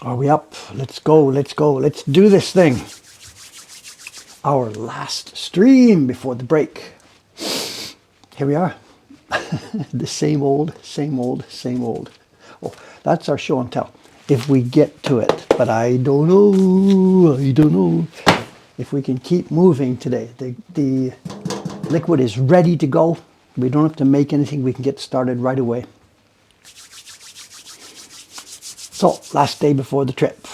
Are we up? Let's go, let's go. Let's do this thing. Our last stream before the break. Here we are. The same old, same old, same old. Oh, that's our show and tell. If we get to it. But I don't know if we can keep moving today. The liquid is ready to go. We don't have to make anything. We can get started right away. So, last day before the trip.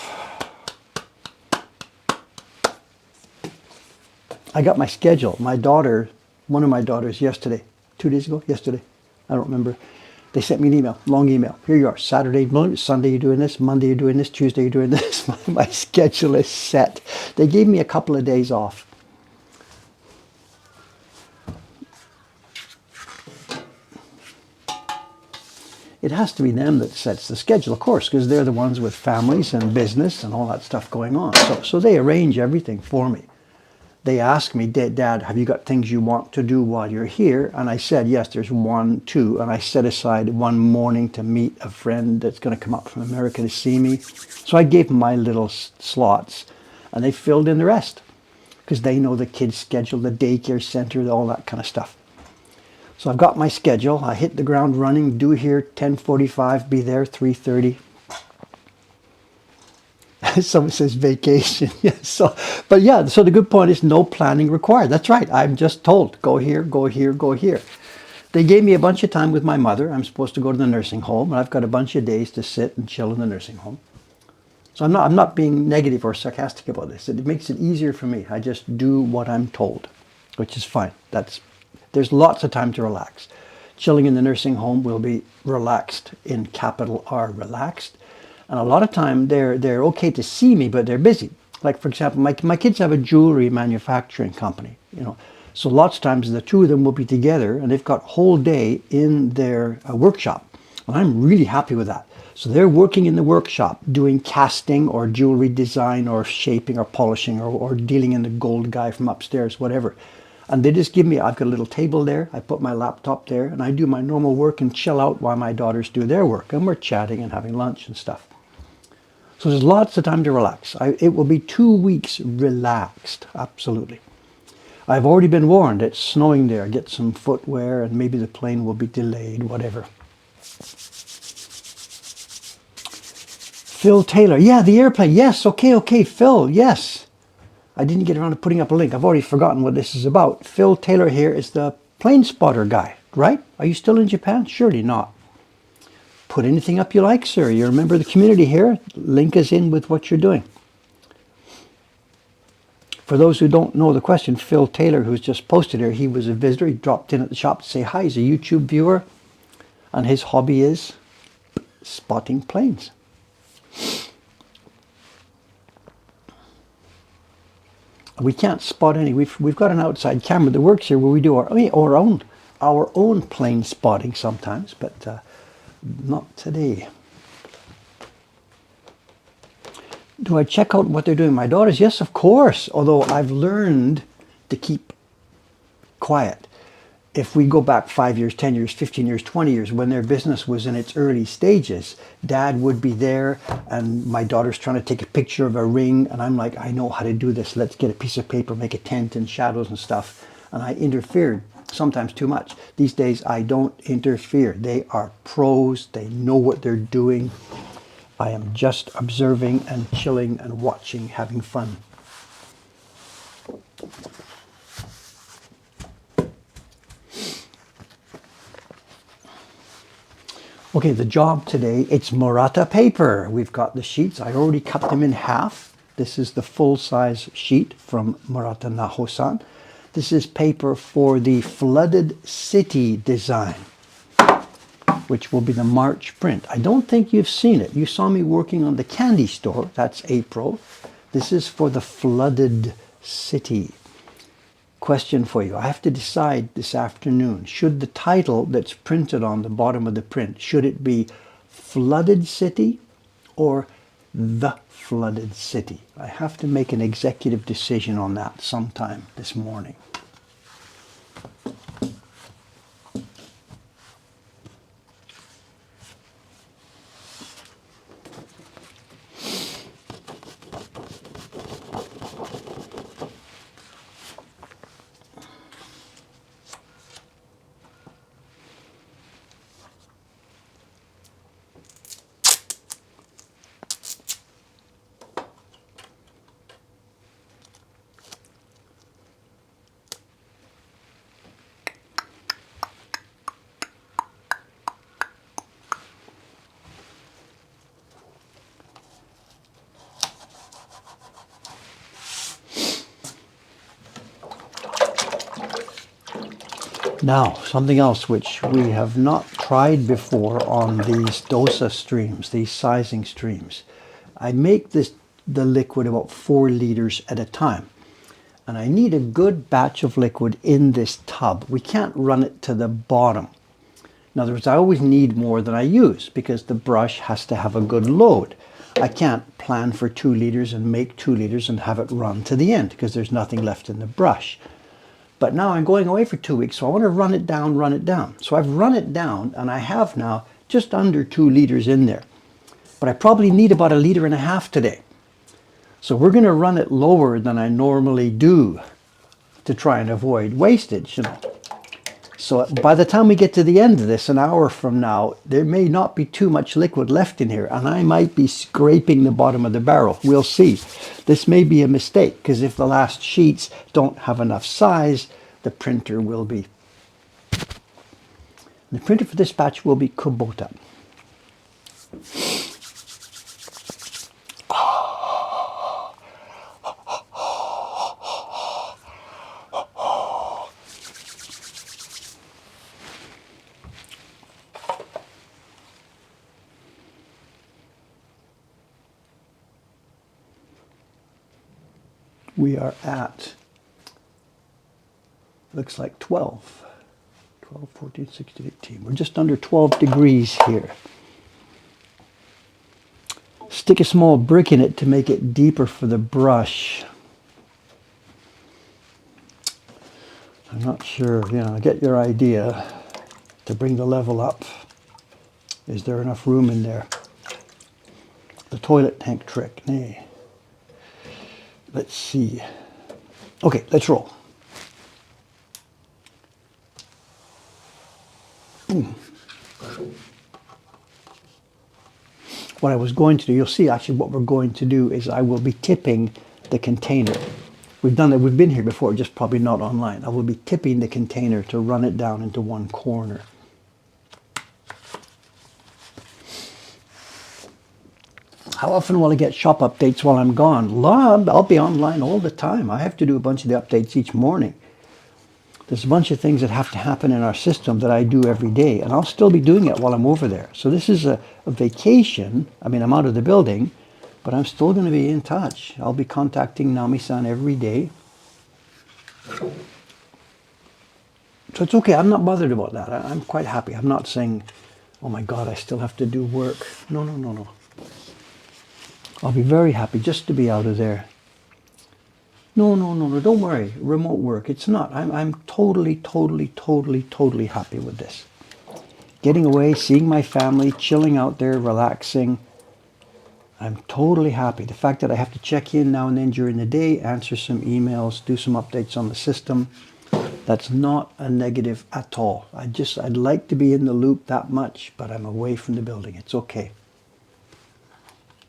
I got my schedule. My daughter, one of my daughters yesterday, 2 days ago, yesterday, I don't remember. They sent me an email, long email. Here you are, Saturday, Sunday you're doing this, Monday you're doing this, Tuesday you're doing this. My schedule is set. They gave me a couple of days off. It has to be them that sets the schedule, of course, because they're the ones with families and business and all that stuff going on. So they arrange everything for me. They asked me, Dad, have you got things you want to do while you're here? And I said, yes, there's 1, 2. And I set aside one morning to meet a friend that's going to come up from America to see me. So I gave them my little slots, and they filled in the rest because they know the kids' schedule, the daycare center, all that kind of stuff. So I've got my schedule. I hit the ground running, due here 10:45, be there 3:30. Someone says vacation. Yeah, so the good point is no planning required. That's right. I'm just told, go here, go here, go here. They gave me a bunch of time with my mother. I'm supposed to go to the nursing home, and I've got a bunch of days to sit and chill in the nursing home. So I'm not being negative or sarcastic about this. It makes it easier for me. I just do what I'm told, which is fine. There's lots of time to relax. Chilling in the nursing home will be relaxed, in capital R, relaxed. And a lot of time they're okay to see me, but they're busy. Like, for example, my kids have a jewelry manufacturing company, So lots of times the two of them will be together, and they've got whole day in their workshop. And I'm really happy with that. So they're working in the workshop doing casting or jewelry design or shaping or polishing or dealing in the gold guy from upstairs, whatever. And they just give me, I've got a little table there, I put my laptop there, and I do my normal work and chill out while my daughters do their work. And we're chatting and having lunch and stuff. So there's lots of time to relax. It will be 2 weeks relaxed, absolutely. I've already been warned, it's snowing there. Get some footwear and maybe the plane will be delayed, whatever. Phil Taylor, yeah, the airplane, yes, okay, Phil, yes. I didn't get around to putting up a link. I've already forgotten what this is about. Phil Taylor here is the plane spotter guy, right? Are you still in Japan? Surely not. Put anything up you like, sir. You're a member of the community here. Link is in with what you're doing. For those who don't know the question, Phil Taylor, who's just posted here, he was a visitor. He dropped in at the shop to say hi. He's a YouTube viewer, and his hobby is spotting planes. We can't spot any. We've got an outside camera that works here where we do our own plane spotting sometimes, but not today. Do I check out what they're doing? My daughters, yes, of course. Although I've learned to keep quiet. If we go back 5 years, 10 years, 15 years, 20 years, when their business was in its early stages, Dad would be there and my daughter's trying to take a picture of a ring. And I'm like, I know how to do this. Let's get a piece of paper, make a tent and shadows and stuff. And I interfered, sometimes too much. These days, I don't interfere. They are pros. They know what they're doing. I am just observing and chilling and watching, having fun. Okay, the job today, it's Murata paper. We've got the sheets. I already cut them in half. This is the full-size sheet from Murata Naho-san. This is paper for the flooded city design, which will be the March print. I don't think you've seen it. You saw me working on the candy store. That's April. This is for the flooded city. Question for you. I have to decide this afternoon. Should the title that's printed on the bottom of the print, should it be Flooded City or The Flooded City? I have to make an executive decision on that sometime this morning. Now, something else which we have not tried before on these dosa streams, these sizing streams. I make the liquid about 4 liters at a time. And I need a good batch of liquid in this tub. We can't run it to the bottom. In other words, I always need more than I use because the brush has to have a good load. I can't plan for 2 liters and make 2 liters and have it run to the end because there's nothing left in the brush. But now I'm going away for 2 weeks, so I want to run it down, run it down. So I've run it down and I have now just under 2 liters in there. But I probably need about 1.5 liters today. So we're going to run it lower than I normally do to try and avoid wastage, you know. So by the time we get to the end of this, an hour from now, there may not be too much liquid left in here, and I might be scraping the bottom of the barrel. We'll see. This may be a mistake, because if the last sheets don't have enough size, the printer will be... The printer for this batch will be Kubota. We are at, looks like 12, 14, 16, 18. We're just under 12 degrees here. Stick a small brick in it to make it deeper for the brush. I'm not sure, you know, I get your idea to bring the level up. Is there enough room in there? The toilet tank trick, nay. Let's see. Okay, let's roll. Boom. What I was going to do, you'll see actually what we're going to do is I will be tipping the container. We've done that, we've been here before, just probably not online. I will be tipping the container to run it down into one corner. How often will I get shop updates while I'm gone? I'll be online all the time. I have to do a bunch of the updates each morning. There's a bunch of things that have to happen in our system that I do every day, and I'll still be doing it while I'm over there. So this is a vacation. I mean, I'm out of the building, but I'm still going to be in touch. I'll be contacting Nami-san every day. So it's okay. I'm not bothered about that. I'm quite happy. I'm not saying, oh my God, I still have to do work. No, no, no, no. I'll be very happy just to be out of there. No, no, no, no, don't worry. Remote work, it's not. I'm totally, totally, totally, totally happy with this. Getting away, seeing my family, chilling out there, relaxing. I'm totally happy. The fact that I have to check in now and then during the day, answer some emails, do some updates on the system, that's not a negative at all. I'd like to be in the loop that much, but I'm away from the building. It's okay.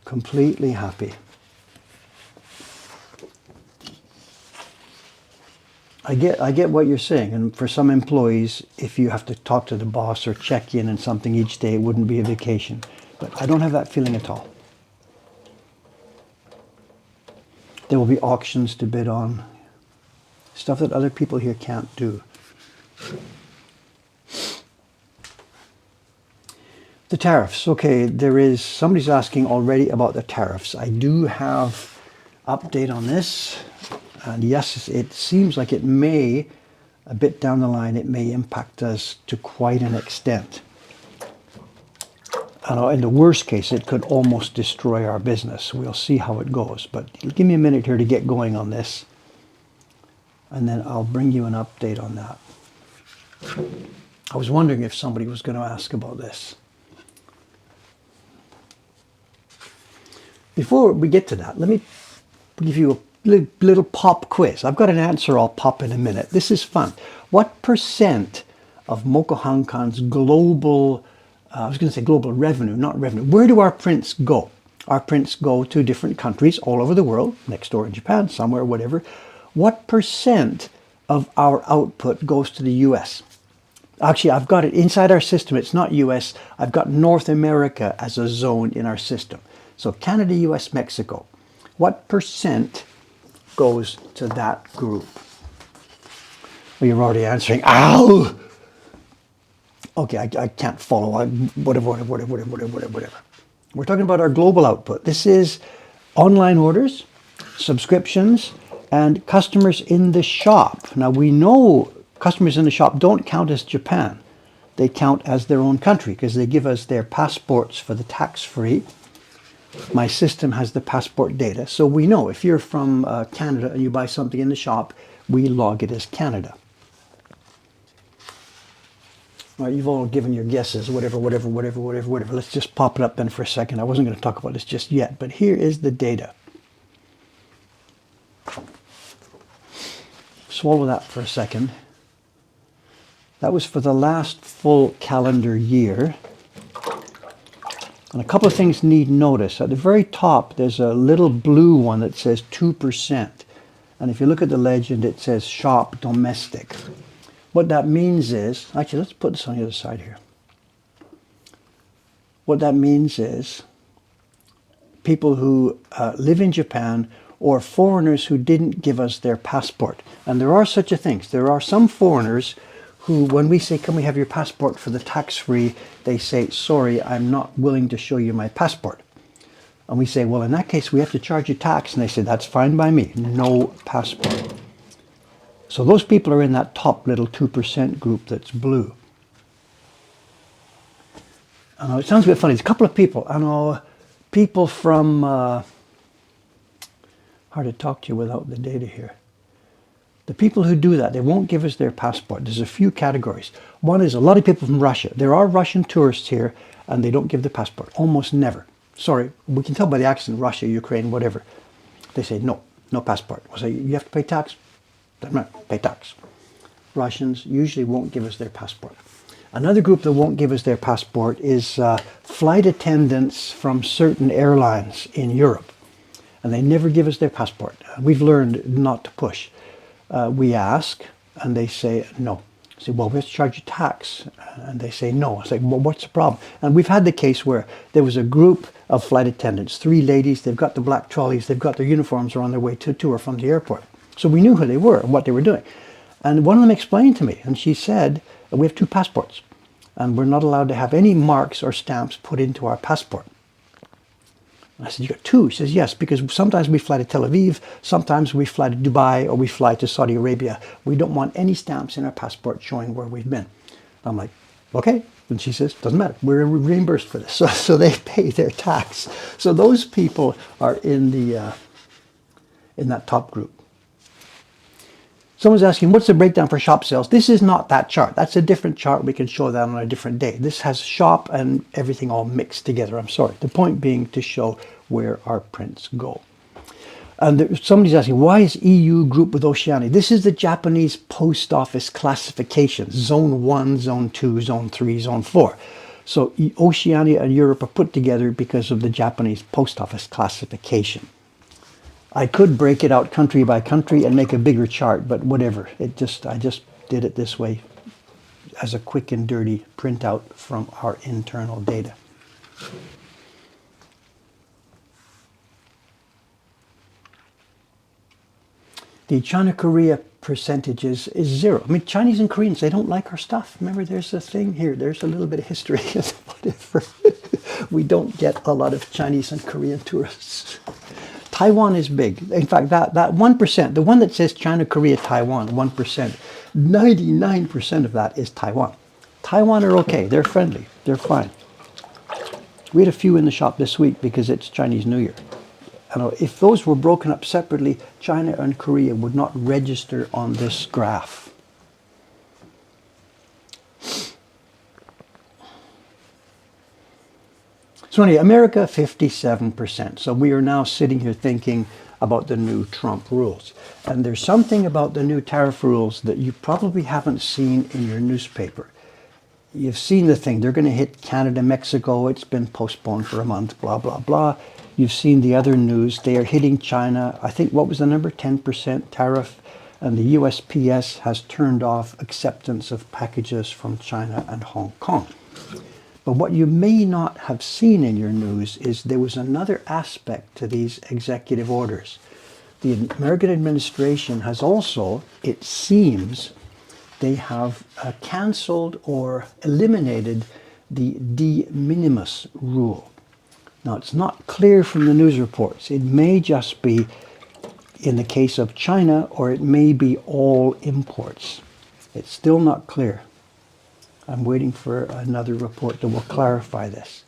Completely happy. I get what you're saying, and for some employees, if you have to talk to the boss or check in on something each day, it wouldn't be a vacation. But I don't have that feeling at all. There will be auctions to bid on, stuff that other people here can't do. The tariffs. Okay, somebody's asking already about the tariffs. I do have update on this. And yes, it seems like it may, a bit down the line, it may impact us to quite an extent. In the worst case, it could almost destroy our business. We'll see how it goes. But give me a minute here to get going on this. And then I'll bring you an update on that. I was wondering if somebody was going to ask about this. Before we get to that, let me give you a little pop quiz. I've got an answer I'll pop in a minute. This is fun. What percent of Mokuhankan's global, I was going to say global revenue, not revenue, where do our prints go? Our prints go to different countries all over the world, next door in Japan, somewhere, whatever. What percent of our output goes to the US? Actually, I've got it inside our system. It's not US. I've got North America as a zone in our system. So Canada, US, Mexico. What percent goes to that group? Oh, you're already answering. Ow! Okay, I can't follow. Whatever. We're talking about our global output. This is online orders, subscriptions, and customers in the shop. Now we know customers in the shop don't count as Japan. They count as their own country because they give us their passports for the tax-free. My system has the passport data. So we know if you're from Canada and you buy something in the shop, we log it as Canada. All right, you've all given your guesses, whatever. Let's just pop it up then for a second. I wasn't going to talk about this just yet, but here is the data. Swallow that for a second. That was for the last full calendar year. And a couple of things need notice. At the very top, there's a little blue one that says 2%. And if you look at the legend, it says shop domestic. What that means is, actually, let's put this on the other side here. What that means is people who live in Japan or foreigners who didn't give us their passport. And there are such a things. There are some foreigners who, when we say, can we have your passport for the tax-free, they say, sorry, I'm not willing to show you my passport. And we say, well, in that case, we have to charge you tax. And they say, that's fine by me, no passport. So those people are in that top little 2% group that's blue. I know it sounds a bit funny. There's a couple of people. I know people from, hard to talk to you without the data here. The people who do that, they won't give us their passport. There's a few categories. One is a lot of people from Russia. There are Russian tourists here and they don't give the passport. Almost never. Sorry, we can tell by the accent, Russia, Ukraine, whatever. They say, no, no passport. We'll say, you have to pay tax. Doesn't matter, pay tax. Russians usually won't give us their passport. Another group that won't give us their passport is flight attendants from certain airlines in Europe. And they never give us their passport. We've learned not to push. We ask, and they say no. I say, well, we have to charge you tax. And they say no. I say, well, what's the problem? And we've had the case where there was a group of flight attendants, 3 ladies, they've got the black trolleys, they've got their uniforms, are on their way to or from the airport. So we knew who they were and what they were doing. And one of them explained to me, and she said, we have 2 passports, and we're not allowed to have any marks or stamps put into our passport. I said, you got 2? She says, yes, because sometimes we fly to Tel Aviv, sometimes we fly to Dubai, or we fly to Saudi Arabia. We don't want any stamps in our passport showing where we've been. I'm like, okay. And she says, doesn't matter. We're reimbursed for this. So they pay their tax. So those people are in that top group. Someone's asking, what's the breakdown for shop sales? This is not that chart. That's a different chart. We can show that on a different day. This has shop and everything all mixed together. I'm sorry. The point being to show where our prints go. And somebody's asking, why is EU grouped with Oceania? This is the Japanese post office classification. Zone 1, Zone 2, Zone 3, Zone 4. So Oceania and Europe are put together because of the Japanese post office classification. I could break it out country by country and make a bigger chart, but whatever. I just did it this way as a quick and dirty printout from our internal data. The China-Korea percentages is 0. I mean, Chinese and Koreans, they don't like our stuff. Remember, there's a thing here. There's a little bit of history. Whatever. We don't get a lot of Chinese and Korean tourists. Taiwan is big. In fact, that 1%, the one that says China, Korea, Taiwan, 1%, 99% of that is Taiwan. Taiwan are okay. They're friendly. They're fine. We had a few in the shop this week because it's Chinese New Year. If those were broken up separately, China and Korea would not register on this graph. So anyway, America, 57%. So we are now sitting here thinking about the new Trump rules. And there's something about the new tariff rules that you probably haven't seen in your newspaper. You've seen the thing. They're going to hit Canada, Mexico. It's been postponed for a month, blah, blah, blah. You've seen the other news. They are hitting China. I think, what was the number? 10% tariff. And the USPS has turned off acceptance of packages from China and Hong Kong. But what you may not have seen in your news is there was another aspect to these executive orders. The American administration has also, it seems, they have cancelled or eliminated the de minimis rule. Now, it's not clear from the news reports. It may just be in the case of China, or it may be all imports. It's still not clear. I'm waiting for another report that will clarify this.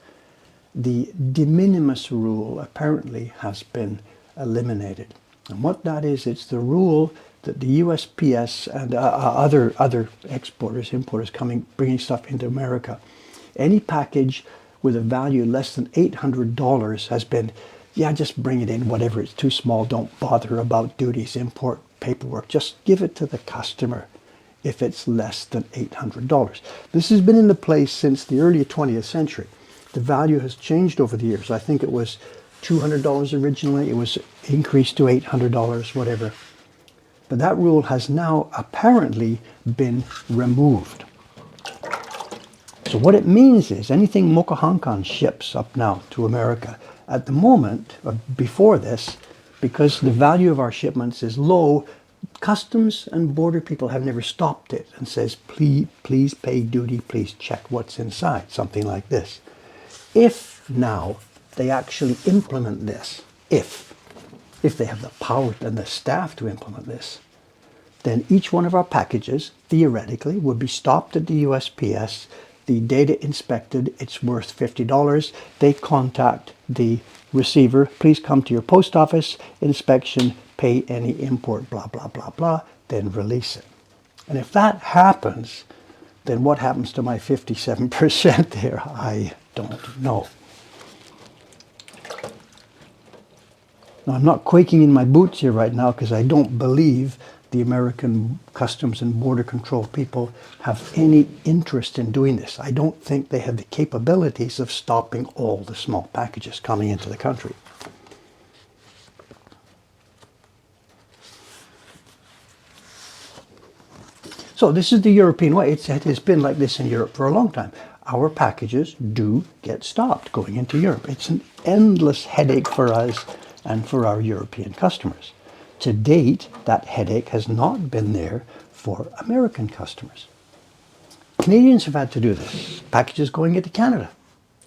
The de minimis rule apparently has been eliminated. And what that is, it's the rule that the USPS and other exporters, importers bringing stuff into America, any package with a value less than $800 has been, yeah, just bring it in, whatever, it's too small, don't bother about duties, import paperwork, just give it to the customer if it's less than $800. This has been in place since the early 20th century. The value has changed over the years. I think it was $200 originally, it was increased to $800, whatever. But that rule has now apparently been removed. So what it means is anything Mokuhankan ships up now to America, at the moment, or before this, because the value of our shipments is low, Customs and Border people have never stopped it and says, please pay duty, please check what's inside, something like this. If now they actually implement this, if they have the power and the staff to implement this, then each one of our packages, theoretically, would be stopped at the USPS, the data inspected, it's worth $50. They contact the receiver, please come to your post office, inspection, pay any import, blah, blah, blah, blah, then release it. And if that happens, then what happens to my 57% there? I don't know. Now, I'm not quaking in my boots here right now because I don't believe the American Customs and Border Control people have any interest in doing this. I don't think they have the capabilities of stopping all the small packages coming into the country. So this is the European way. It has been like this in Europe for a long time. Our packages do get stopped going into Europe. It's an endless headache for us and for our European customers. To date, that headache has not been there for American customers. Canadians have had to do this. Packages going into Canada,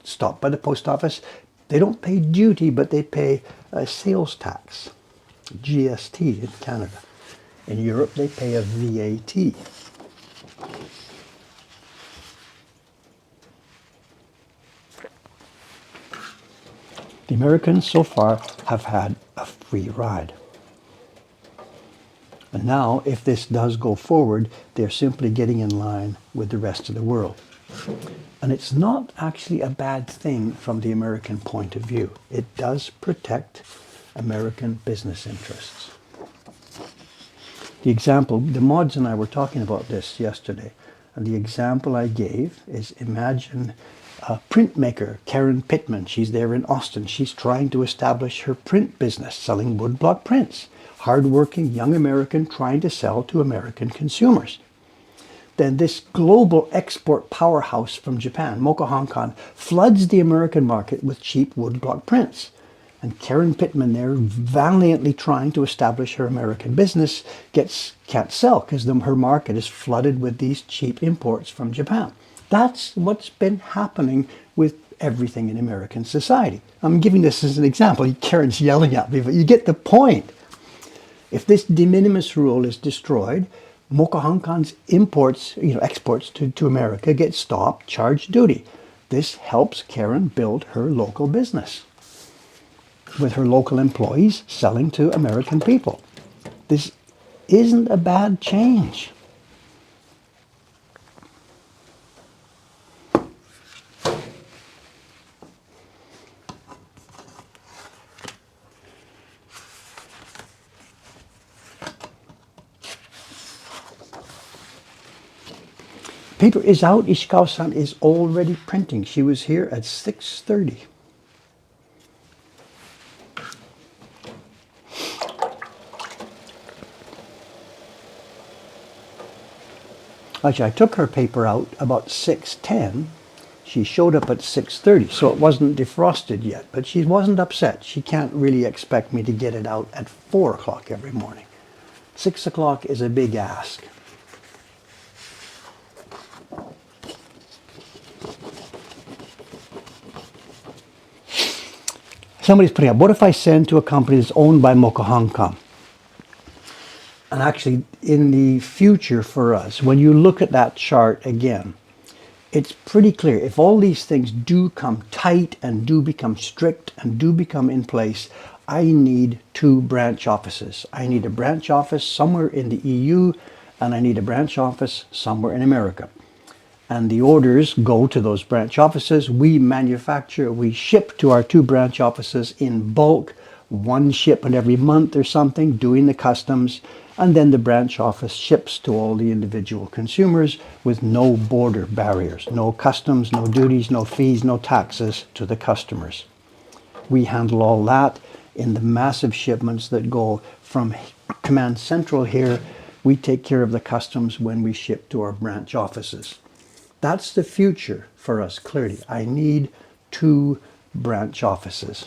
stopped by the post office. They don't pay duty, but they pay a sales tax, GST in Canada. In Europe, they pay a VAT. The Americans so far have had a free ride. And now, if this does go forward, they're simply getting in line with the rest of the world. And it's not actually a bad thing from the American point of view. It does protect American business interests. The example, the mods and I were talking about this yesterday, and the example I gave is, imagine a printmaker, Karen Pittman. She's there in Austin. She's trying to establish her print business, selling woodblock prints. Hardworking young American trying to sell to American consumers. Then this global export powerhouse from Japan, Mokuhankan, floods the American market with cheap woodblock prints. And Karen Pittman there, valiantly trying to establish her American business, can't sell because her market is flooded with these cheap imports from Japan. That's what's been happening with everything in American society. I'm giving this as an example. Karen's yelling at me, but you get the point. If this de minimis rule is destroyed, Mokuhankan's exports to America get stopped, charge duty. This helps Karen build her local business with her local employees selling to American people. This isn't a bad change. Paper is out. Ishikawa-san is already printing. She was here at 6:30. Actually, I took her paper out about 6:10. She showed up at 6:30, so it wasn't defrosted yet. But she wasn't upset. She can't really expect me to get it out at 4 o'clock every morning. 6 o'clock is a big ask. somebody's putting up, what if I send to a company that's owned by Mokuhankan? And actually, in the future for us, when you look at that chart again, it's pretty clear. If all these things do come tight and do become strict and do become in place, I need 2 branch offices. I need a branch office somewhere in the EU, and I need a branch office somewhere in America. And the orders go to those branch offices. We manufacture, we ship to our 2 branch offices in bulk, 1 shipment every month or something, doing the customs, and then the branch office ships to all the individual consumers with no border barriers, no customs, no duties, no fees, no taxes to the customers. We handle all that in the massive shipments that go from Command Central here. We take care of the customs when we ship to our branch offices. That's the future for us, clearly. I need 2 branch offices,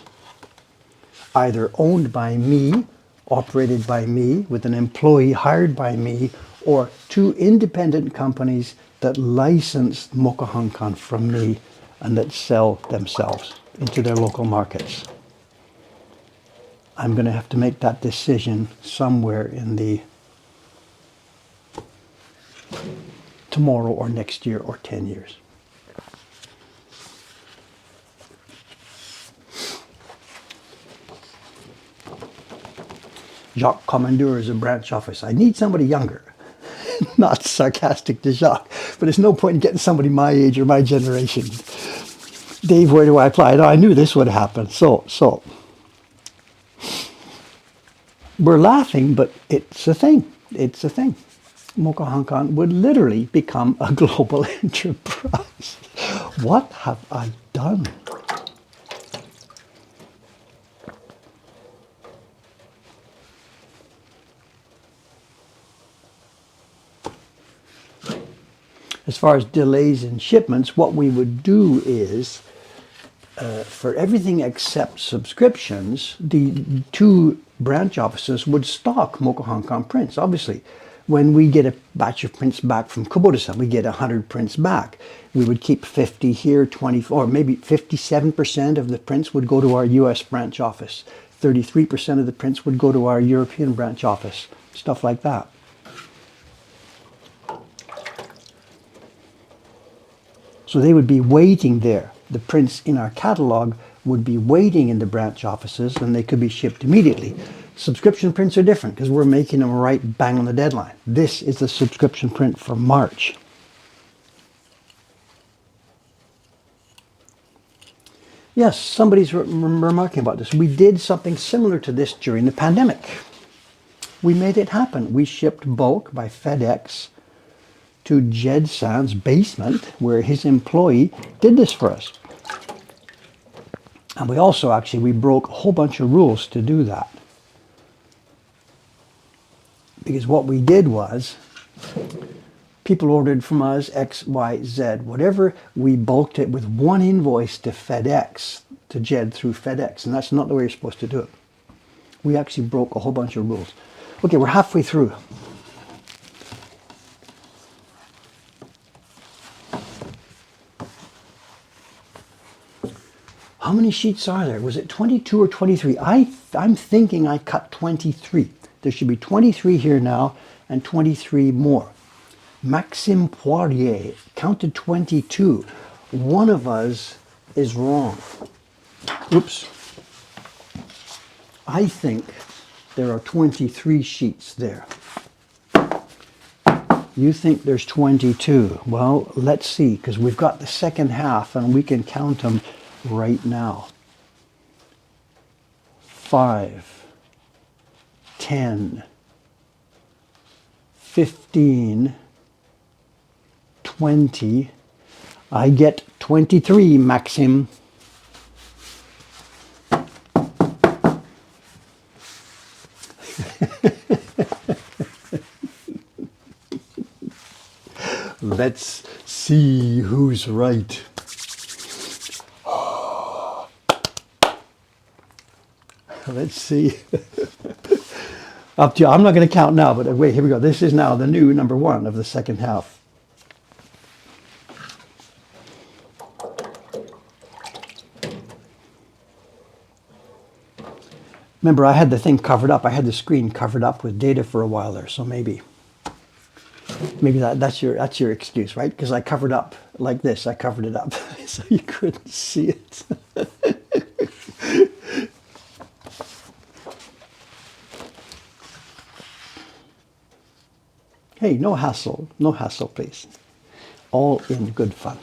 either owned by me, operated by me, with an employee hired by me, or 2 independent companies that license Mokuhankan from me and that sell themselves into their local markets. I'm going to have to make that decision somewhere in the tomorrow or next year or 10 years. Jacques Commandeur is a branch office. I need somebody younger. Not sarcastic to Jacques, but there's no point in getting somebody my age or my generation. Dave, where do I apply? No, I knew this would happen. So we're laughing, but it's a thing. It's a thing. Mokuhankan would literally become a global enterprise. What have I done? As far as delays in shipments, what we would do is, for everything except subscriptions, the 2 branch offices would stock Mokuhankan prints. Obviously, when we get a batch of prints back from Kubota-san, we get 100 prints back. We would keep 50 here, 20, or maybe 57% of the prints would go to our US branch office. 33% of the prints would go to our European branch office. Stuff like that. So they would be waiting there. The prints in our catalog would be waiting in the branch offices, and they could be shipped immediately. Subscription prints are different because we're making them right bang on the deadline. This is the subscription print for March. Yes, somebody's remarking about this. We did something similar to this during the pandemic. We made it happen. We shipped bulk by FedEx to Jed San's basement, where his employee did this for us. And we also we broke a whole bunch of rules to do that. Because what we did was, people ordered from us X, Y, Z, whatever, we bulked it with 1 invoice to FedEx, to Jed through FedEx, and that's not the way you're supposed to do it. We actually broke a whole bunch of rules. Okay, we're halfway through. How many sheets are there? Was it 22 or 23? I'm thinking I cut 23. There should be 23 here now and 23 more. Maxime Poirier counted 22. One of us is wrong. Oops. I think there are 23 sheets there. You think there's 22. Well, let's see, because we've got the second half and we can count them right now. 5, 10, 15, 20. I get 23, Maxim. Let's see who's right. Let's see. Up to you. I'm not going to count now, but wait, here we go. This is now the new number 1 of the second half. Remember, I had the thing covered up. I had the screen covered up with data for a while there, so maybe that's your excuse, right? Because I covered up like this. I covered it up so you couldn't see it. Hey, no hassle, please. All in good fun.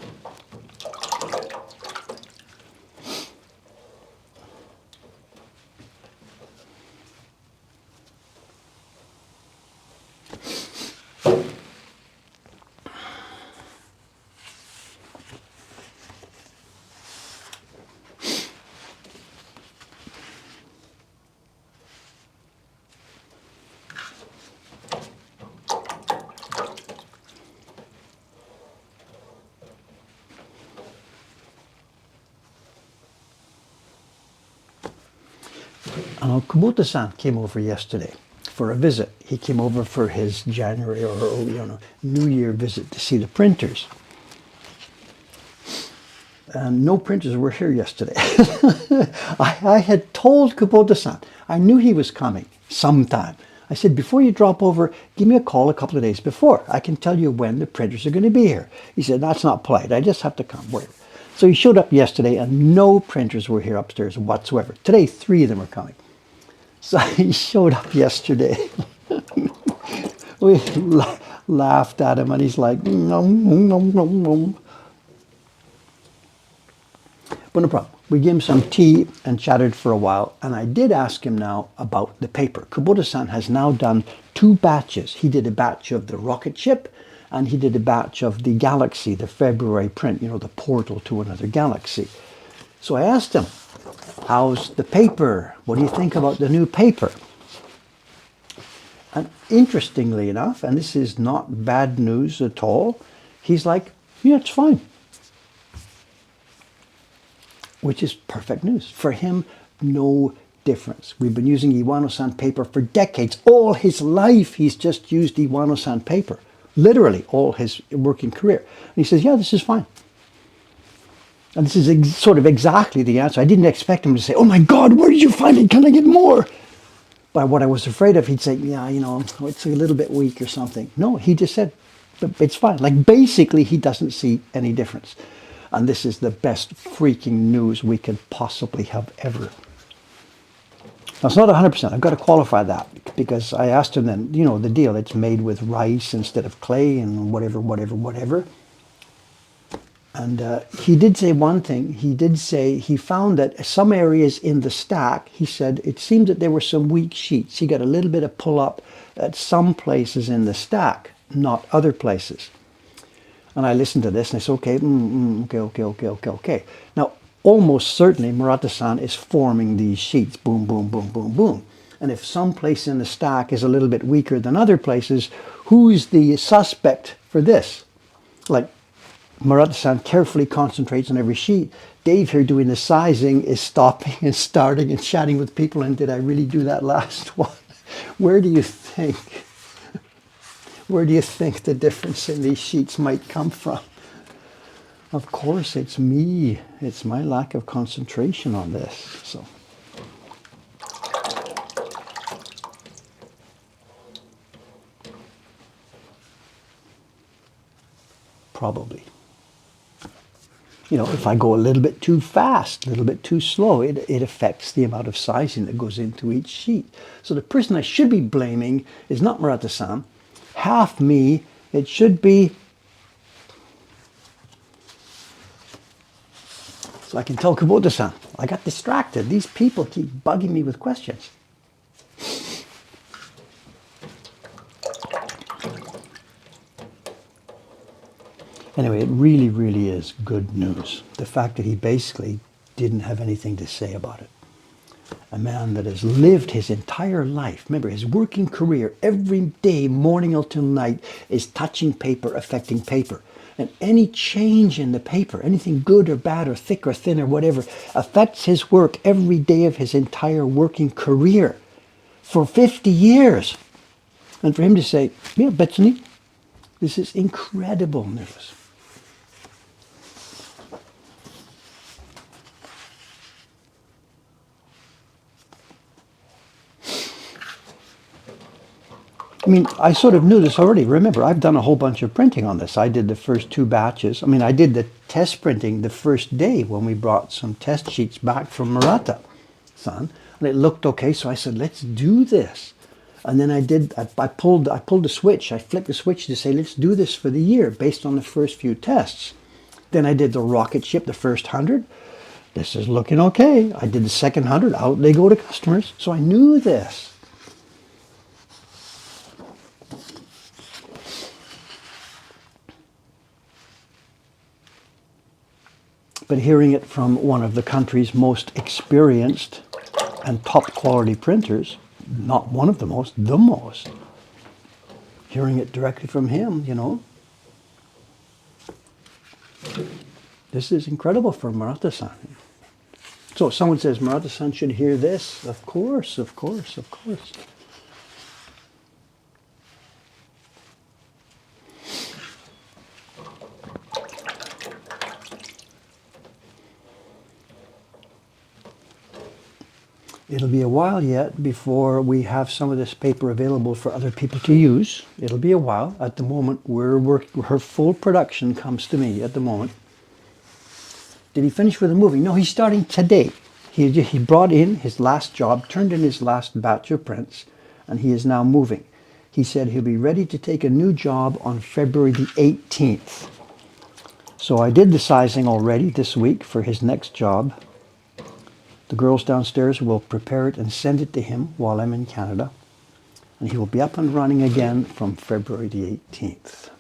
Kubota-san came over yesterday for a visit. He came over for his January or New Year visit to see the printers. And no printers were here yesterday. I had told Kubota-san, I knew he was coming sometime. I said, before you drop over, give me a call a couple of days before. I can tell you when the printers are going to be here. He said, that's not polite. I just have to come. Whatever. So he showed up yesterday and no printers were here upstairs whatsoever. Today, 3 of them are coming. So he showed up yesterday. We laughed at him and he's like, nom, nom, nom, nom. But no problem. We gave him some tea and chatted for a while. And I did ask him now about the paper. Kubota-san has now done 2 batches. He did a batch of the rocket ship and he did a batch of the Galaxy, the February print, the portal to another galaxy. So I asked him, how's the paper? What do you think about the new paper? And interestingly enough, and this is not bad news at all, he's like, yeah, it's fine. Which is perfect news. For him, no difference. We've been using Iwano-san paper for decades. All his life, he's just used Iwano-san paper. Literally, all his working career. And he says, yeah, this is fine. And this is sort of exactly the answer. I didn't expect him to say, oh my God, where did you find it? Can I get more? But what I was afraid of, he'd say, yeah, it's a little bit weak or something. No, he just said, it's fine. Like basically, he doesn't see any difference. And this is the best freaking news we could possibly have ever. Now, it's not 100%. I've got to qualify that because I asked him then, the deal. It's made with rice instead of clay and whatever. And he did say one thing. He did say he found that some areas in the stack, he said, it seemed that there were some weak sheets. He got a little bit of pull up at some places in the stack, not other places. And I listened to this and I said, okay. Now, almost certainly Murata-san is forming these sheets, boom, boom, boom, boom, boom. And if some place in the stack is a little bit weaker than other places, who's the suspect for this? Like, Murata-san carefully concentrates on every sheet. Dave here doing the sizing is stopping and starting and chatting with people. And did I really do that last one? Where do you think the difference in these sheets might come from? Of course, it's me. It's my lack of concentration on this. So, probably. If I go a little bit too fast, a little bit too slow, it affects the amount of sizing that goes into each sheet. So the person I should be blaming is not Murata-san. Half me, it should be. So I can tell Kubota-san, I got distracted. These people keep bugging me with questions. Anyway, it really, really is good news. The fact that he basically didn't have anything to say about it. A man that has lived his entire life, remember his working career, every day, morning until night, is touching paper, affecting paper. And any change in the paper, anything good or bad or thick or thin or whatever, affects his work every day of his entire working career for 50 years. And for him to say, yeah, Betsy, this is incredible news. I mean, I sort of knew this already. Remember, I've done a whole bunch of printing on this. I did the first 2 batches. I mean, I did the test printing the first day when we brought some test sheets back from Murata-san, and it looked okay. So I said, let's do this. And then I pulled the switch. I flipped the switch to say, let's do this for the year based on the first few tests. Then I did the rocket ship, the first 100. This is looking okay. I did the second 100. Out they go to customers. So I knew this. But hearing it from one of the country's most experienced and top quality printers, not one of the most, hearing it directly from him, you know, this is incredible for Murata-san. So someone says, Murata-san should hear this. Of course, of course, of course. It'll be a while yet before we have some of this paper available for other people to use. It'll be a while. At the moment, we're working, her full production comes to me at the moment. Did he finish with the moving? No, he's starting today. He brought in his last job, turned in his last batch of prints, and he is now moving. He said he'll be ready to take a new job on February the 18th. So I did the sizing already this week for his next job. The girls downstairs will prepare it and send it to him while I'm in Canada. And he will be up and running again from February the 18th.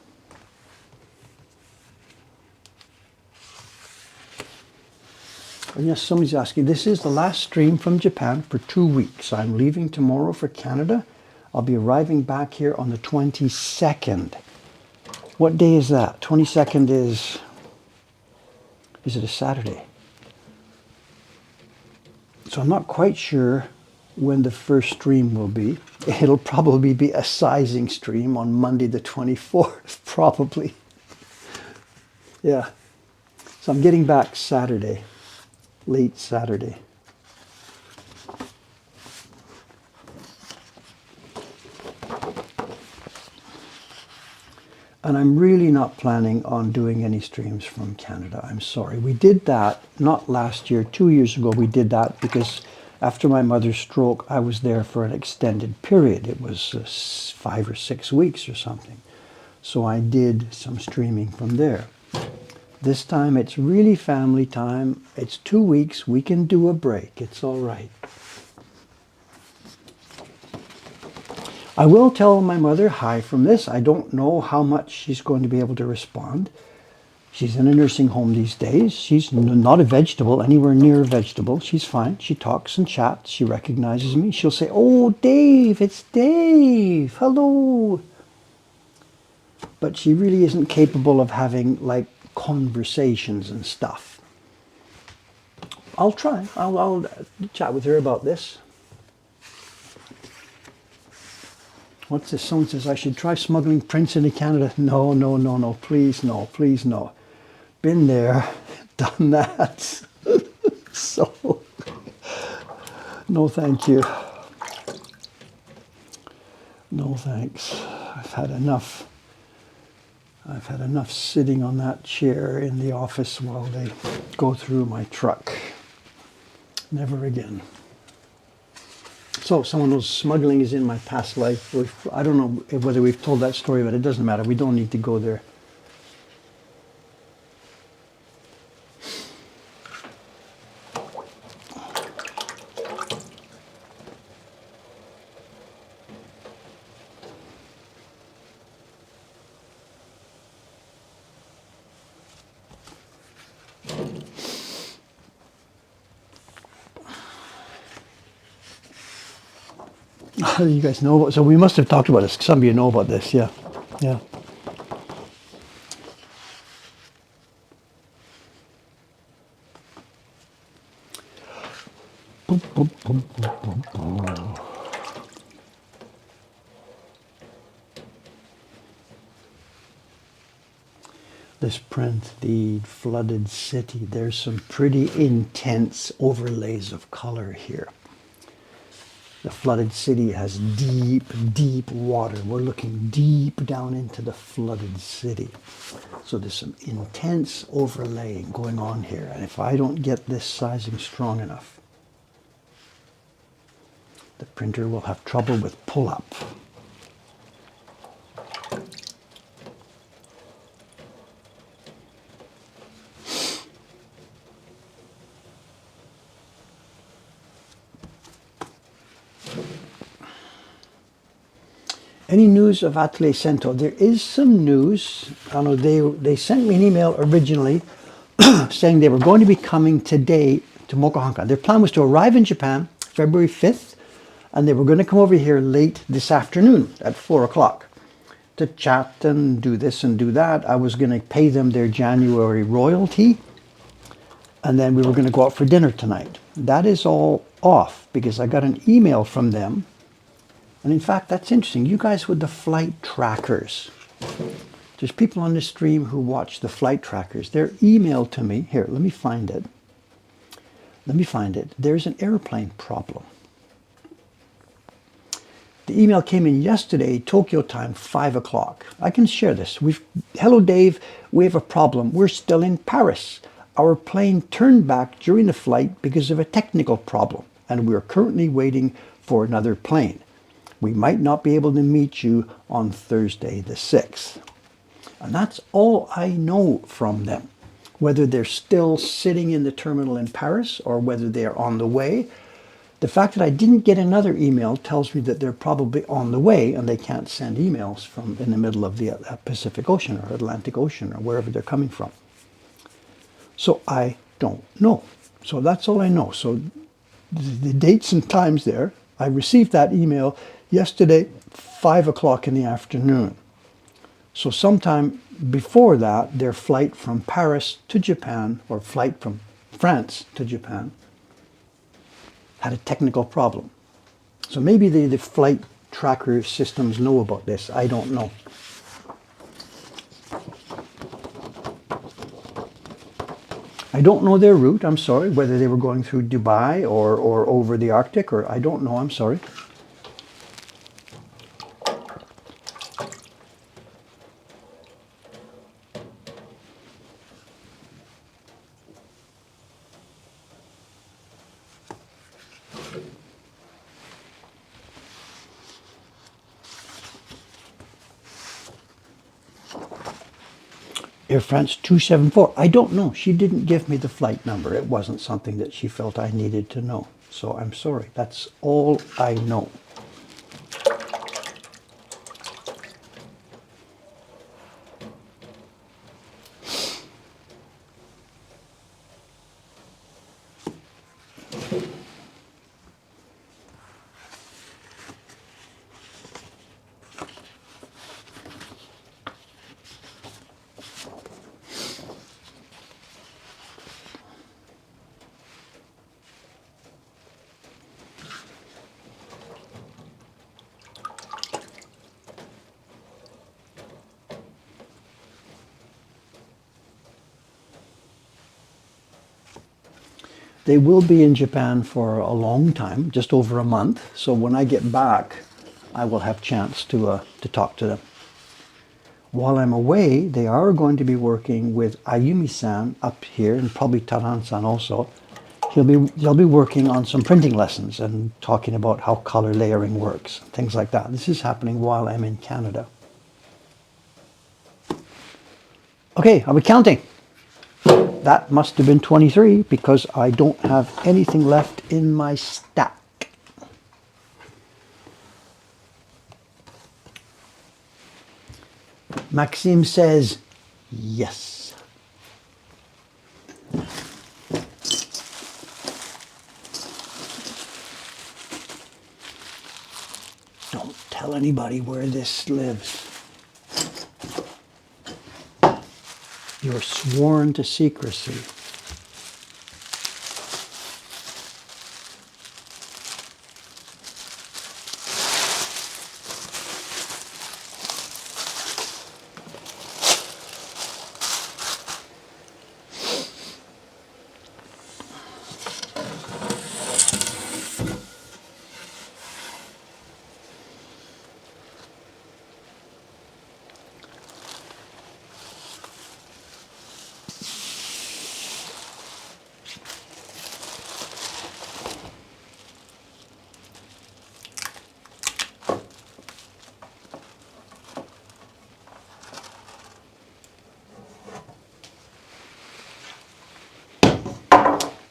And yes, somebody's asking, this is the last stream from Japan for 2 weeks. I'm leaving tomorrow for Canada. I'll be arriving back here on the 22nd. What day is that? 22nd is it a Saturday? So I'm not quite sure when the first stream will be. It'll probably be a sizing stream on Monday the 24th, probably. Yeah. So I'm getting back Saturday, late Saturday. And I'm really not planning on doing any streams from Canada. I'm sorry. We did that, not last year, 2 years ago we did that because after my mother's stroke, I was there for an extended period. It was 5 or 6 weeks or something. So I did some streaming from there. This time it's really family time. It's 2 weeks. We can do a break. It's all right. I will tell my mother hi from this. I don't know how much she's going to be able to respond. She's in a nursing home these days. She's not a vegetable, anywhere near a vegetable. She's fine. She talks and chats. She recognizes me. She'll say, oh, Dave, it's Dave. Hello. But she really isn't capable of having, like, conversations and stuff. I'll try. I'll chat with her about this. What's this? Someone says I should try smuggling prints into Canada. No, no, no, no. Please, no. Please, no. Been there, done that. So, no thank you. No thanks. I've had enough. I've had enough sitting on that chair in the office while they go through my truck. Never again. So someone knows smuggling is in my past life. I don't know whether we've told that story, but it doesn't matter. We don't need to go there. You guys know about, so we must have talked about this. Some of you know about this, yeah. Yeah. This print, the flooded city, there's some pretty intense overlays of color here. The flooded city has deep, deep water. We're looking deep down into the flooded city. So there's some intense overlaying going on here. And if I don't get this sizing strong enough, the printer will have trouble with pull-up. Any news of Atelier Cento? There is some news. I know they sent me an email originally saying they were going to be coming today to Mokuhankan. Their plan was to arrive in Japan February 5th, and they were going to come over here late this afternoon at 4 o'clock to chat and do this and do that. I was going to pay them their January royalty, and then we were going to go out for dinner tonight. That is all off because I got an email from them. And in fact, that's interesting. You guys with the flight trackers. There's people on the stream who watch the flight trackers. Their email to me, here, let me find it. Let me find it. There's an airplane problem. The email came in yesterday, Tokyo time, 5 o'clock. I can share this. Hello, Dave. We have a problem. We're still in Paris. Our plane turned back during the flight because of a technical problem, and we're currently waiting for another plane. We might not be able to meet you on Thursday the 6th. And that's all I know from them. Whether they're still sitting in the terminal in Paris or whether they are on the way. The fact that I didn't get another email tells me that they're probably on the way and they can't send emails from in the middle of the Pacific Ocean or Atlantic Ocean or wherever they're coming from. So I don't know. So that's all I know. So the dates and times there, I received that email yesterday, 5 o'clock in the afternoon. So sometime before that, their flight from Paris to Japan, or flight from France to Japan, had a technical problem. So maybe the flight tracker systems know about this. I don't know. I don't know their route, I'm sorry, whether they were going through Dubai or over the Arctic, or I don't know, I'm sorry. Air France 274. I don't know. She didn't give me the flight number. It wasn't something that she felt I needed to know. So I'm sorry. That's all I know. They will be in Japan for a long time, just over a month. So when I get back, I will have chance to talk to them. While I'm away, they are going to be working with Ayumi-san up here, and probably Taran-san also. They'll be working on some printing lessons and talking about how color layering works, things like that. This is happening while I'm in Canada. Okay, are we counting? That must have been 23 because I don't have anything left in my stack. Maxime says yes. Don't tell anybody where this lives. You're sworn to secrecy.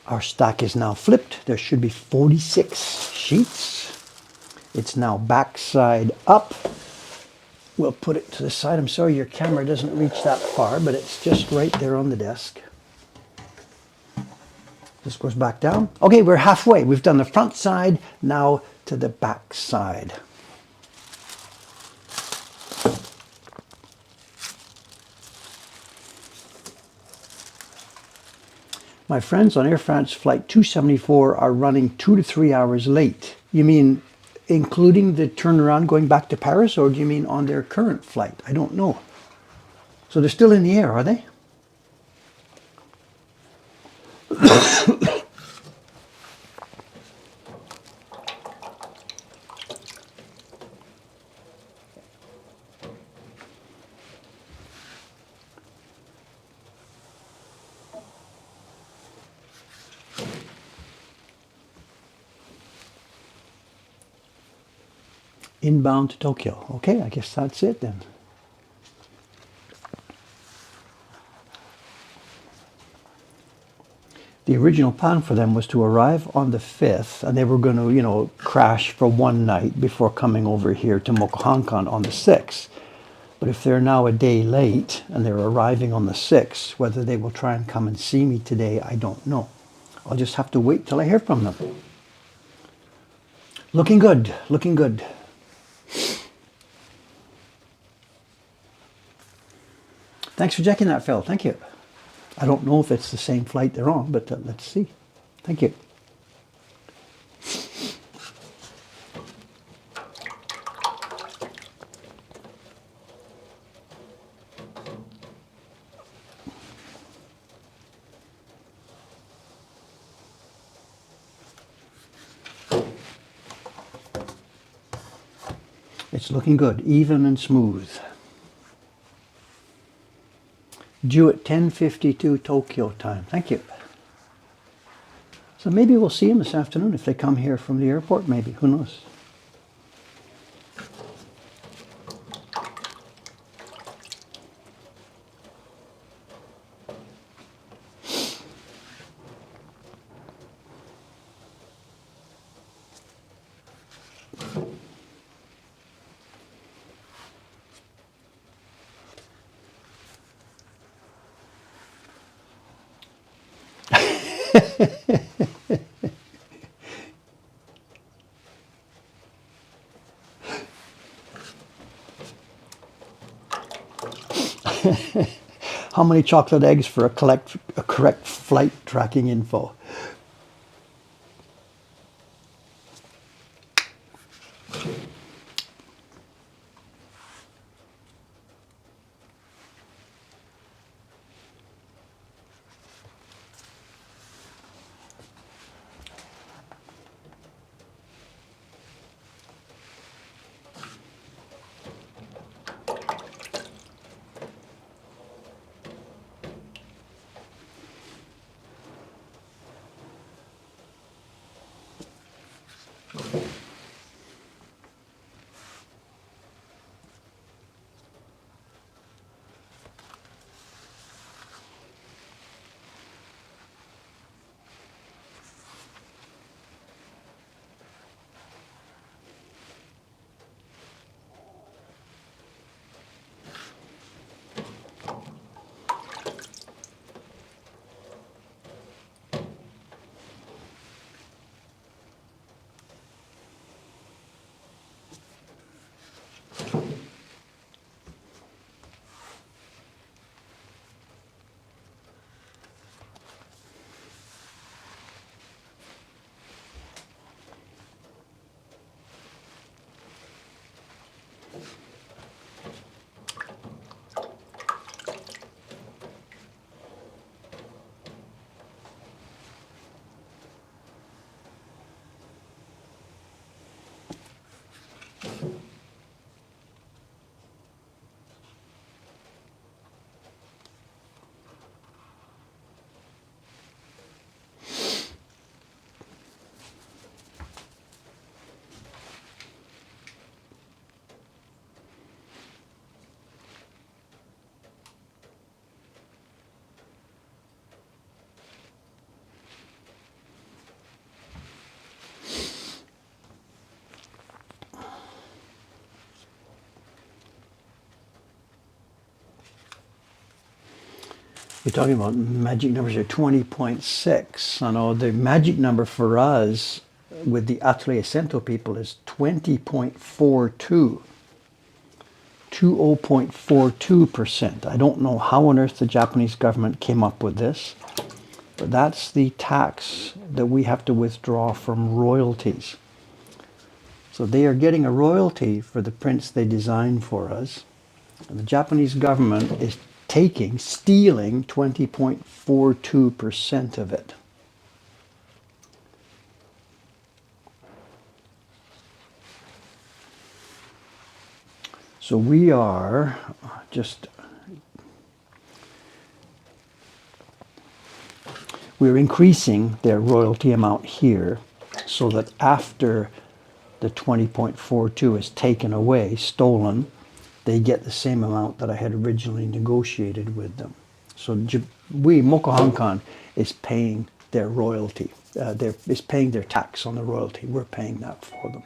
Our stack is now flipped. There should be 46 sheets. It's now backside up. We'll put it to the side. I'm sorry your camera doesn't reach that far, but it's just right there on the desk. This goes back down. Okay, we're halfway. We've done the front side, now to the back side. My friends on Air France flight 274 are running 2 to 3 hours late. You mean including the turnaround going back to Paris, or do you mean on their current flight? I don't know. So they're still in the air, are they? Inbound to Tokyo. Okay, I guess that's it then. The original plan for them was to arrive on the 5th, and they were going to, crash for one night before coming over here to Mokuhankan on the 6th. But if they're now a day late and they're arriving on the 6th, whether they will try and come and see me today, I don't know. I'll just have to wait till I hear from them. Looking good, looking good. Thanks for checking that, Phil. Thank you. I don't know if it's the same flight they're on, but let's see. Thank you. It's looking good, even and smooth. Due at 10:52 Tokyo time. Thank you. So maybe we'll see them this afternoon if they come here from the airport, maybe. Who knows? How many chocolate eggs for a correct flight tracking info? We're talking about magic numbers here, 20.6. I know the magic number for us with the Atelier Cento people is 20.42. 20.42%. I don't know how on earth the Japanese government came up with this, but that's the tax that we have to withdraw from royalties. So they are getting a royalty for the prints they designed for us. And the Japanese government is stealing 20.42% of it. So we are we're increasing their royalty amount here so that after the 20.42 is taken away, stolen, they get the same amount that I had originally negotiated with them. So Mokuhankan is paying their royalty, is paying their tax on the royalty. We're paying that for them.